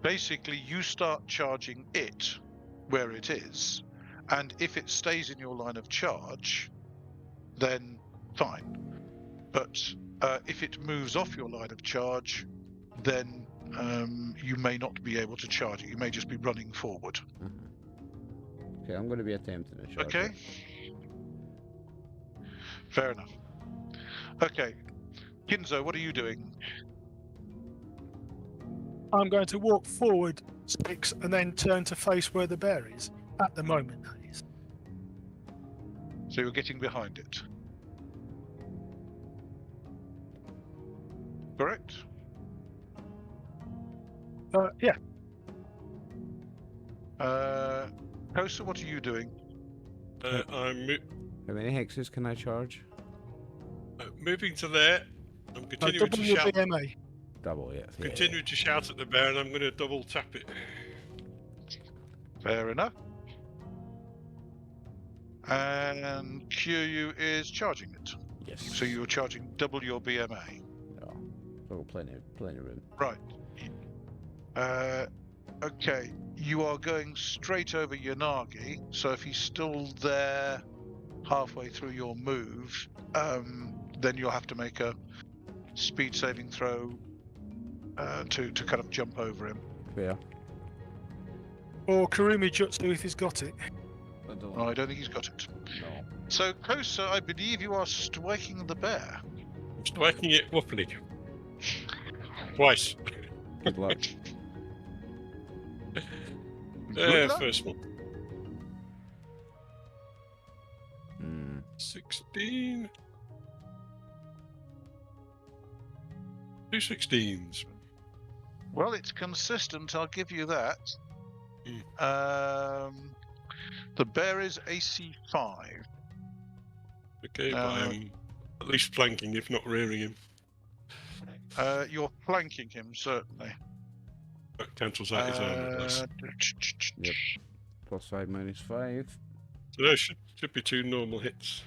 basically you start charging it where it is, and if it stays in your line of charge, then fine. But if it moves off your line of charge, then you may not be able to charge it. You may just be running forward. Okay, I'm going to be attempting to charge Okay. it. Fair enough. Okay. Kinzo, what are you doing? I'm going to walk forward 6 and then turn to face where the bear is. At the moment, that is. So you're getting behind it. Correct? Yeah. Kosa, what are you doing? I'm How many hexes can I charge? moving to there. I'm continuing Double to your shout. BMA. Double, yeah. Continuing to shout at the bear, and I'm going to double tap it. Fair enough. And Kyūryū is charging it. Yes. So you're charging double your BMA. Oh, so plenty of room. Right. Okay. You are going straight over Yanagi, so if he's still there halfway through your move, then you'll have to make a speed saving throw to kind of jump over him. Fair. Or Kurumi Jutsu if he's got it. Oh, I don't think he's got it. No. So, Kosa, I believe you are striking the bear. I'm striking it roughly. Twice. Good luck. Good luck. First one. Hmm. 16. 2 16s. Well, it's consistent, I'll give you that. The bear is AC 5. Okay, but I'm at least flanking, if not rearing him. You're flanking him, certainly. That cancels out his armor class. Yep. +5, -5. So there should be 2 normal hits.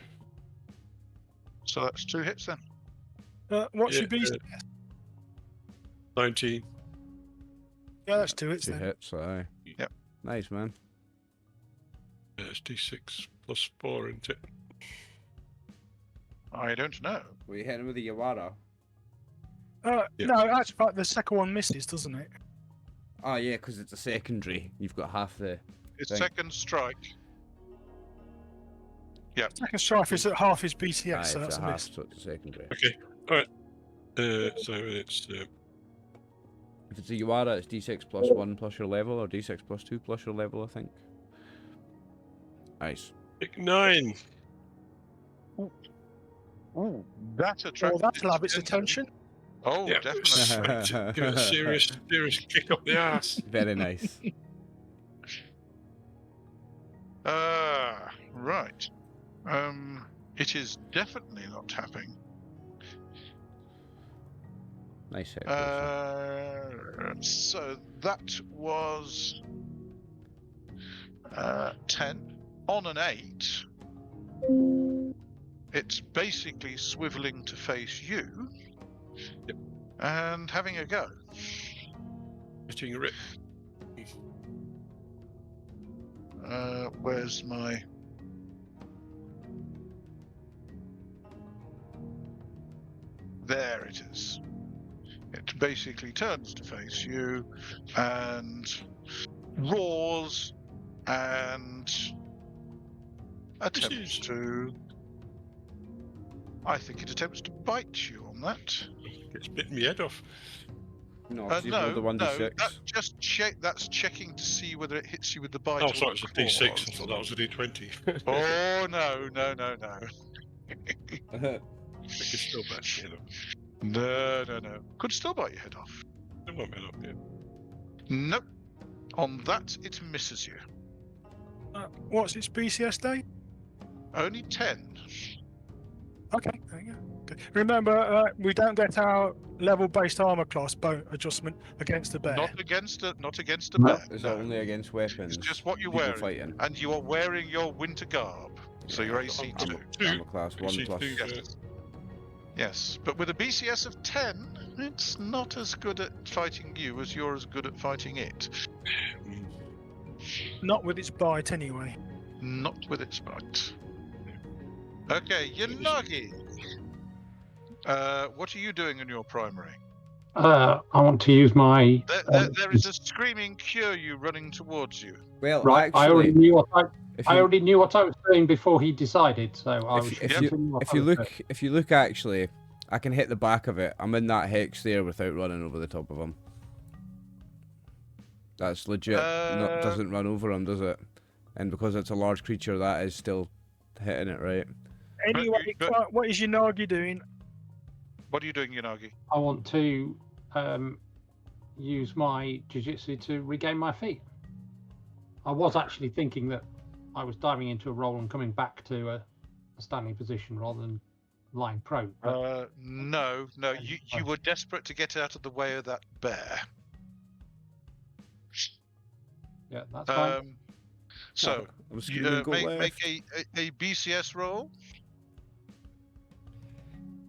So that's 2 hits then. What's Yeah, your beast? 19. Yeah, that's 2 hits 2 then. hits, aye. Yep. Nice, man. Yeah, it's D6 +4, isn't it? I don't know. Were you hitting with the Yawara? Yeah. No, actually, the second one misses, doesn't it? Oh, yeah, because it's a secondary. You've got half the... It's Thing. second strike. Yep. Second strike is at half his BTX, Aye, so it's that's a a half, miss. so it's a secondary. Okay, alright. So it's If it's a Yawara, it's D6 +1 plus your level, or D6 +2 plus your level, I think. Nice. 9. Ooh, that Oh, attracts that'll have its attention. Oh, Yeah. definitely. Give it a serious kick up the ass. Very nice. Right. It is definitely not tapping. Nice hit. So that was 10 on an 8. It's basically swiveling to face you and having a go. Getting ripped. Where's my... There it is. It basically turns to face you and roars and attempts to... I think it attempts to bite you on that. It's bitten me head off. No, 'cause you've rolled the 1d6. That's checking to see whether it hits you with the bite. Oh, or sorry, the it's a D6. I claws. thought that was a D20. Oh no! I could still back my head off. No. Could still bite your head off. Still won't head up yet. Nope. On that, it misses you. What's its BCS day? Only 10. Okay, there you go. Okay. Remember, we don't get our level-based armor class adjustment against the bear. Not against a No. bear. Is no. it only against weapons? It's just what you're people wearing, fighting? and you are wearing your winter garb, so you're AC I'm 2. two. Armor class 1 AC plus... 2, Yes. Yes, but with a BCS of 10, it's not as good at fighting you as you're as good at fighting it. Not with its bite, anyway. Not with its bite. Okay, Yanagi. What are you doing in your primary? I want to use my. There is a screaming Kyūryū running towards you. Well, Right, actually, I already knew what if I you, already knew what I was doing before he decided, so I was. if you look, actually, I can hit the back of it. I'm in that hex there without running over the top of him. That's legit. Doesn't run over him, does it? And because it's a large creature, that is still hitting it, right? Anyway, what is Yanagi doing? What are you doing, Yanagi? I want to use my jiu-jitsu to regain my feet. I was actually thinking that I was diving into a roll and coming back to a standing position rather than lying prone. No. You were desperate to get out of the way of that bear. Yeah, that's fine. So, I was screaming, go make left. a BCS roll.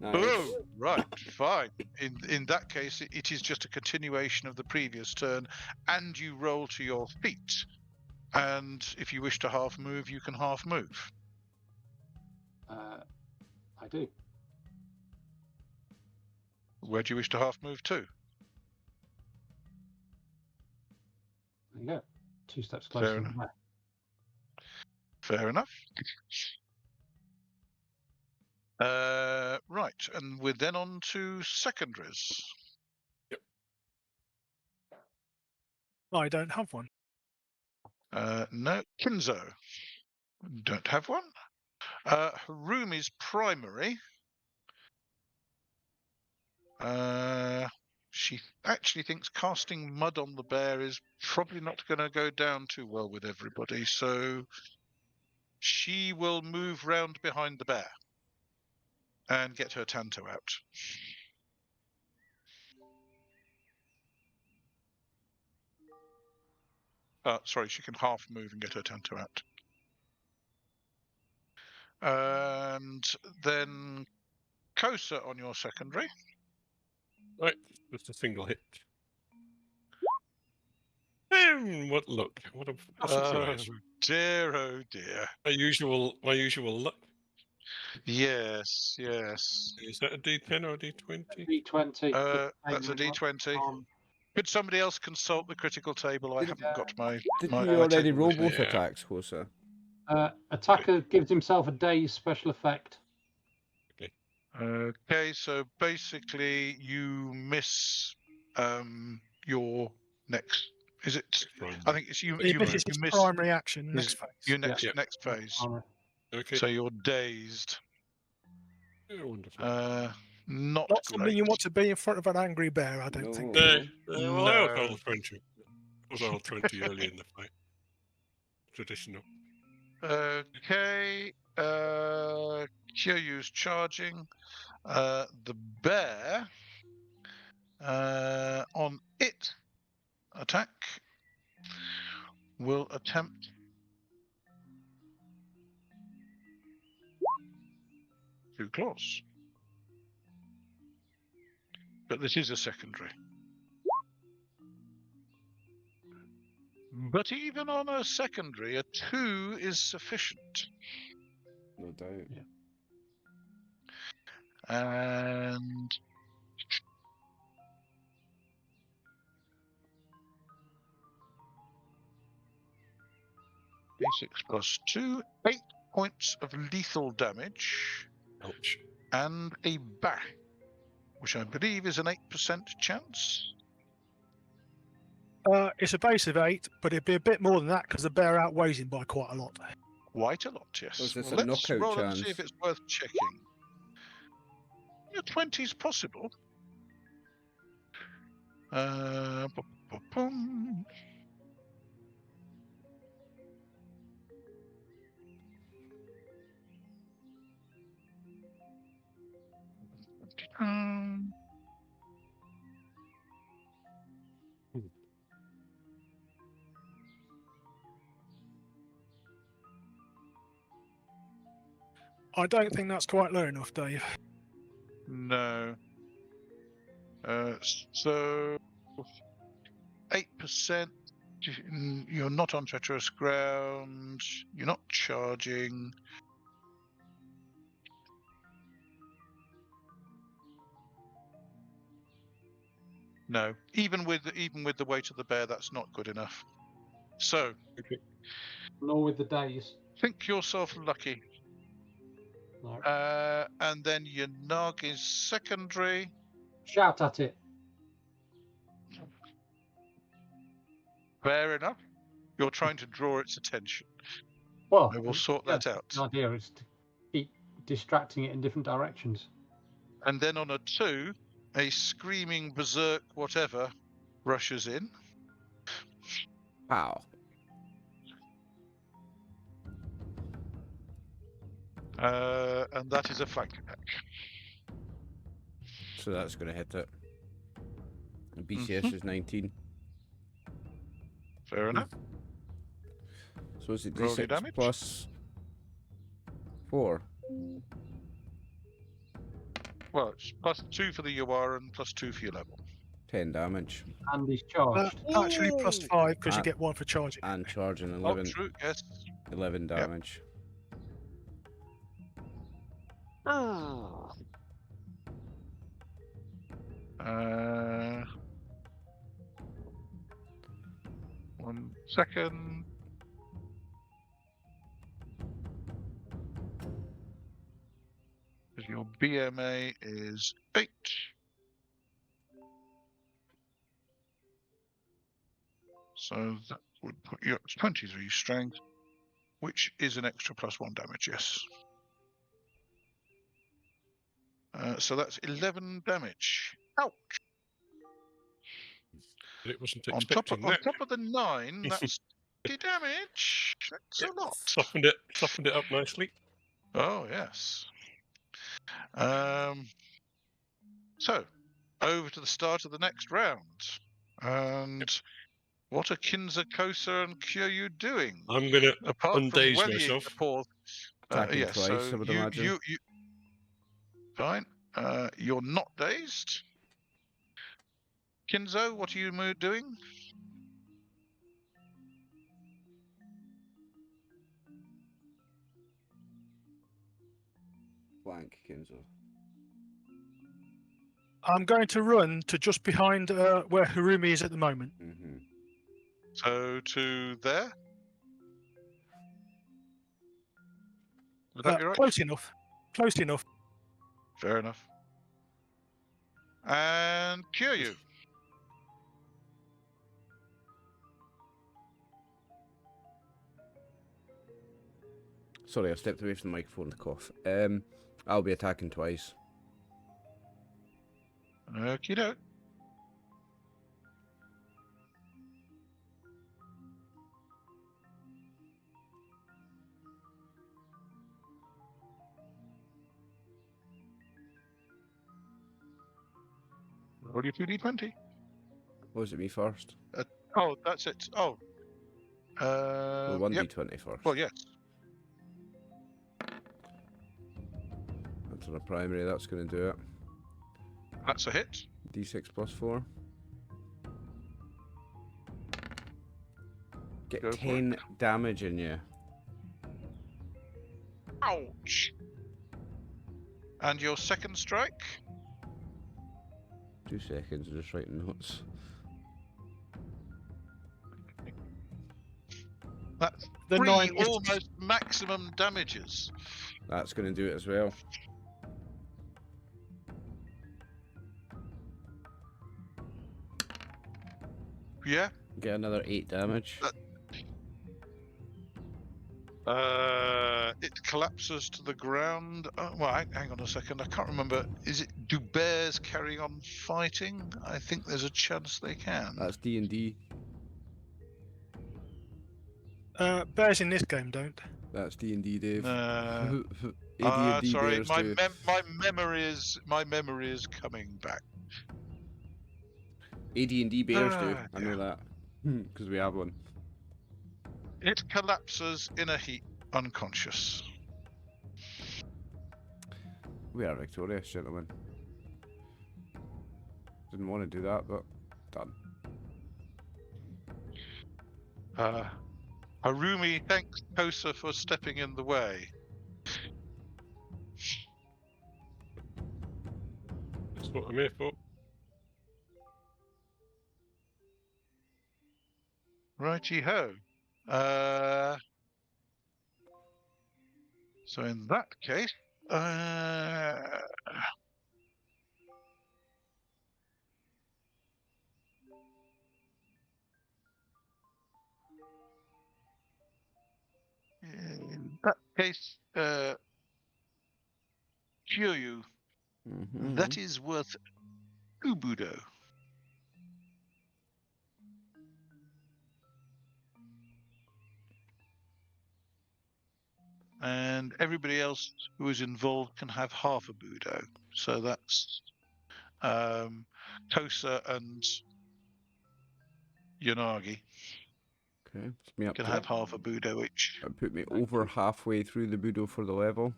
Nice. Oh, right, fine. In that case, it is just a continuation of the previous turn, and you roll to your feet. And if you wish to half move, you can half move. I do. Where do you wish to half move to? There you go. 2 steps closer. Fair enough. Fair enough. Right, and we're then on to secondaries. I don't have one. No, Kinzo. Don't have one. Harumi's primary. She actually thinks casting mud on the bear is probably not going to go down too well with everybody, so she will move round behind the bear and get her Tanto out. Sorry, she can half move and get her Tanto out. And then Kosa on your secondary. Right, just a single hit. What luck? What a surprise! Oh dear. My usual luck. Yes. Is that a D10 or a D20? D20. That's a D20. Um, Could somebody else consult the critical table? I haven't got my. Didn't my you already table roll with me. both attacks, Kosa? attacker gives himself a day's special effect. Okay, so basically you miss your next. Is it? I think it's you. He misses his primary action next phase. Your next phase. Okay. So you're dazed. Oh, wonderful. Not something great. you want to be in front of an angry bear, I don't think. Well, I was level 20. I was level 20 early in the fight. Traditional. Okay. Kyūryū's charging. The bear on its attack will attempt two claws. But this is a secondary. But even on a secondary, a 2 is sufficient. No doubt. Yeah. And D6 plus 2, 8 points of lethal damage. Ouch. And a bash, which I believe is an 8% chance. It's a base of 8, but it'd be a bit more than that because the bear outweighs him by quite a lot. Quite a lot, yes. Was this Well, a let's knockout roll chance? and see if it's worth checking. Yeah, 20's possible. Bum. I don't think that's quite low enough, Dave. No. So 8%. You're not on treacherous ground. You're not charging. No, even with the weight of the bear, that's not good enough. So, Nor with the days. think yourself lucky. No. And then your Nog is secondary. Shout at it. Fair enough. You're trying to draw its attention. Well, I will sort that out. The idea is to keep distracting it in different directions. And then on a 2, a screaming berserk whatever rushes in. Wow. And that is a flank attack. So that's going to hit it. BCS is 19. Fair enough. So is it Roll your D6 damage. plus 4? Well, it's +2 for the UR and +2 for your level. 10 damage. And he's charged. Actually, +5 because you Ah. get 1 for charging. And charging Oh, 11, true, yes. 11 damage. One second. Because your BMA is 8. So that would put you at 23 strength, which is an extra +1 damage, yes. So that's 11 damage. Ouch! But it wasn't On top expecting of that. the 9, that's 50 damage. That's Yeah, a lot. Softened it up nicely. Oh yes. So over to the start of the next round, and what are Kinzo, Kosa, and Kyūryū doing? I'm gonna Apart from undaze wellying myself. the poor, Attacking yes. twice, So I would you imagine. fine. You're not dazed. Kinzo, what are you doing? Blank, Kinzo. I'm going to run to just behind where Harumi is at the moment. Mm-hmm. So to there. Would that be right? Close enough. Close enough. Fair enough. And Kyūryū. Sorry, I stepped away from the microphone to cough. I'll be attacking twice. Okie doke. Roll your 2d20. Was it me first? Oh, that's it. Oh. Well, 1d20 Yep. first. Well, yes. That's on a primary, that's going to do it. That's a hit. D6 plus 4. Get Go for 10 damage in you. Ouch. And your second strike? 2 seconds, I'm just writing notes. That's The 3 9 is almost maximum damages. That's going to do it as well. Yeah. Get another 8 damage. It collapses to the ground. Well, hang on a second. I can't remember. Do bears carry on fighting? I think there's a chance they can. That's D&D. bears in this game don't. That's D&D, Dave. Sorry, bears do. my memory is coming back. AD&D bears do. Ah, I know that. Because we have one. It collapses in a heap, unconscious. We are victorious, gentlemen. Didn't want to do that, but done. Harumi thanks Kosa for stepping in the way. That's what I'm here for. Righty ho. So in that case, Kyūryū, that is worth Ubudo. And everybody else who is involved can have half a Budo. So that's Kosa and Yanagi Okay, it's me up can to have half a Budo each. that put me over halfway through the Budo for the level.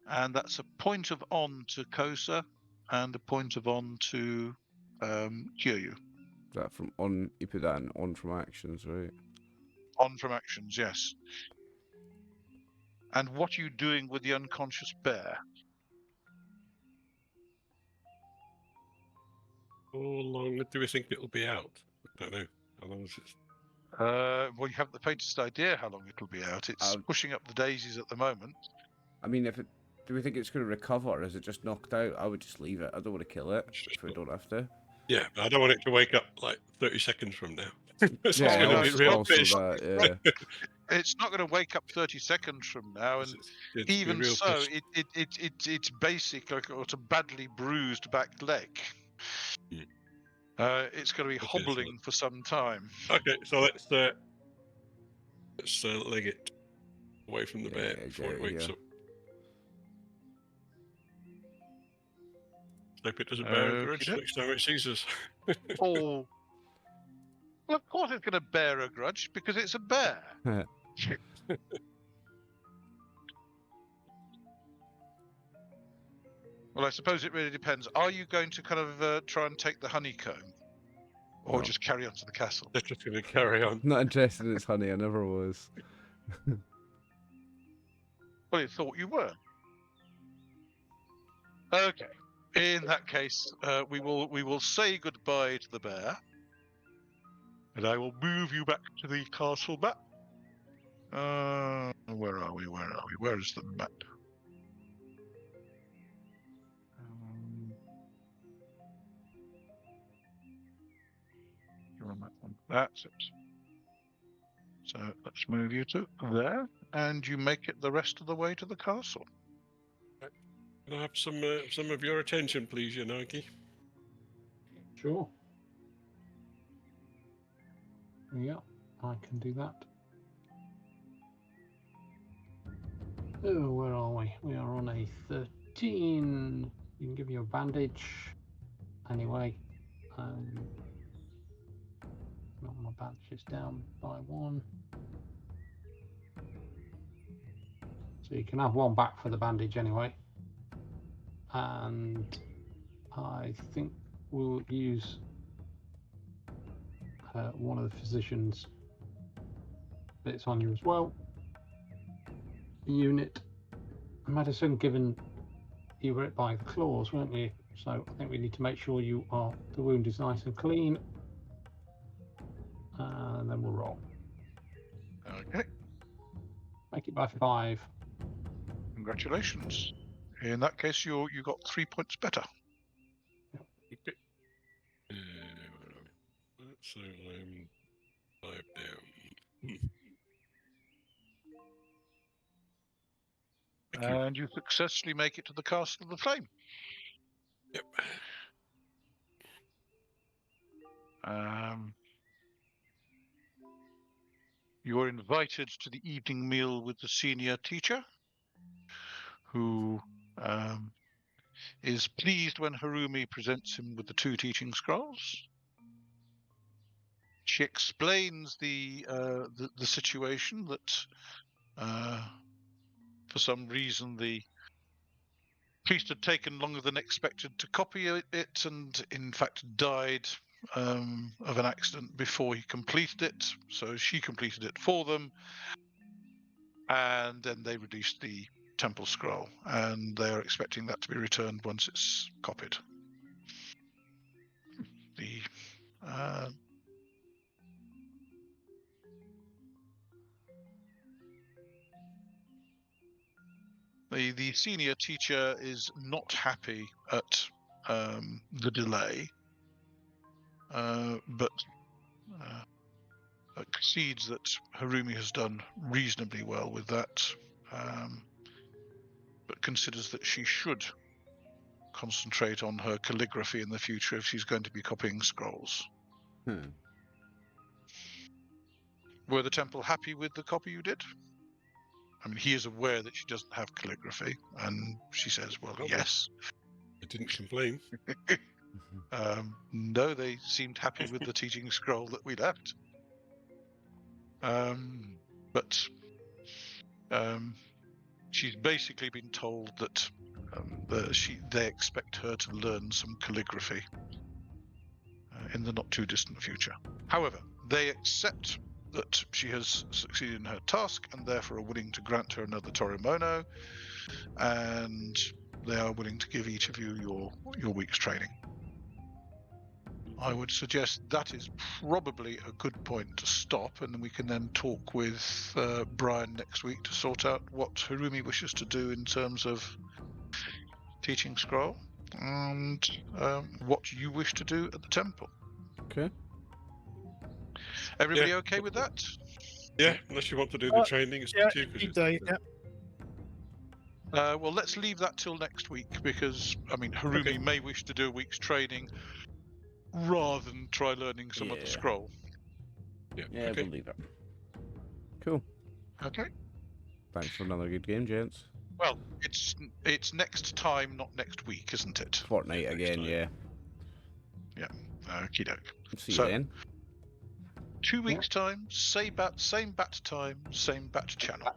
And that's a point of on to Kosa and a point of on to Kyūryū. Is that from on? You put that in on from actions, right? On from actions, yes. And what are you doing with the unconscious bear? How long do we think it'll be out? I don't know. How long is it? Well, you have the faintest idea how long it'll be out. It's pushing up the daisies at the moment. I mean, do we think it's going to recover? Is it just knocked out? I would just leave it. I don't want to kill it if we don't have to. Yeah, but I don't want it to wake up like 30 seconds from now. It's Yeah, going to be it's real also pissed. that, yeah. It's not going to wake up 30 seconds from now, and It's even real so, pissed. it's basic, like it's a badly bruised back leg. It's going to be hobbling for some time. Okay, so let's leg it away from the bear before it wakes up. Hope it doesn't bear a grudge next time it sees us. Oh, well, of course it's going to bear a grudge because it's a bear. Well, I suppose it really depends. Are you going to kind of try and take the honeycomb, or just carry on to the castle? They're just going to carry on. Not interested in its honey. I never was. Well, you thought you were. Okay. In that case, we will say goodbye to the bear, and I will move you back to the castle map. Where are we? Where is the map? That's it. So let's move you to there, and you make it the rest of the way to the castle. Can I have some of your attention, please, Yanagi? Sure. Yeah, I can do that. Oh, where are we? We are on a 13. You can give me a bandage. Anyway, not my bandage is down by 1. So you can have 1 back for the bandage anyway. And I think we'll use one of the physician's bits on you as well. Unit medicine, given you were hit by the claws, weren't you? So I think we need to make sure the wound is nice and clean. And then we'll roll. Okay. Make it by 5. Congratulations. In that case, you got 3 points better. Okay. So I'm 5 down. And you successfully make it to the Castle of the Flame. Yep. You are invited to the evening meal with the senior teacher, who is pleased when Harumi presents him with the 2 teaching scrolls. She explains the situation that for some reason the priest had taken longer than expected to copy it, and in fact died of an accident before he completed it. So she completed it for them, and then they released the temple scroll, and they are expecting that to be returned once it's copied. The senior teacher is not happy at the delay, but concedes that Harumi has done reasonably well with that, but considers that she should concentrate on her calligraphy in the future if she's going to be copying scrolls. Were the temple happy with the copy you did? I mean, he is aware that she doesn't have calligraphy, and she says, well, yes. I didn't complain. No, they seemed happy with the teaching scroll that we left. But she's basically been told that they expect her to learn some calligraphy in the not too distant future. However, they accept that she has succeeded in her task and therefore are willing to grant her another Torimono, and they are willing to give each of you your week's training. I would suggest that is probably a good point to stop, and we can then talk with Brian next week to sort out what Harumi wishes to do in terms of teaching scroll and what you wish to do at the temple. Okay. Everybody okay with that? Yeah, unless you want to do the training, it's up to you. 'Cause Indeed, it's, Well, let's leave that till next week, because, I mean, Harumi may wish to do a week's training rather than try learning some of the scroll. Yeah, okay. we'll leave it. Cool. Okay. Thanks for another good game, gents. Well, it's next time, not next week, isn't it? Fortnite again, yeah. Yeah. Okie doke. See So, you then. 2 weeks' time, same bat time, same bat channel.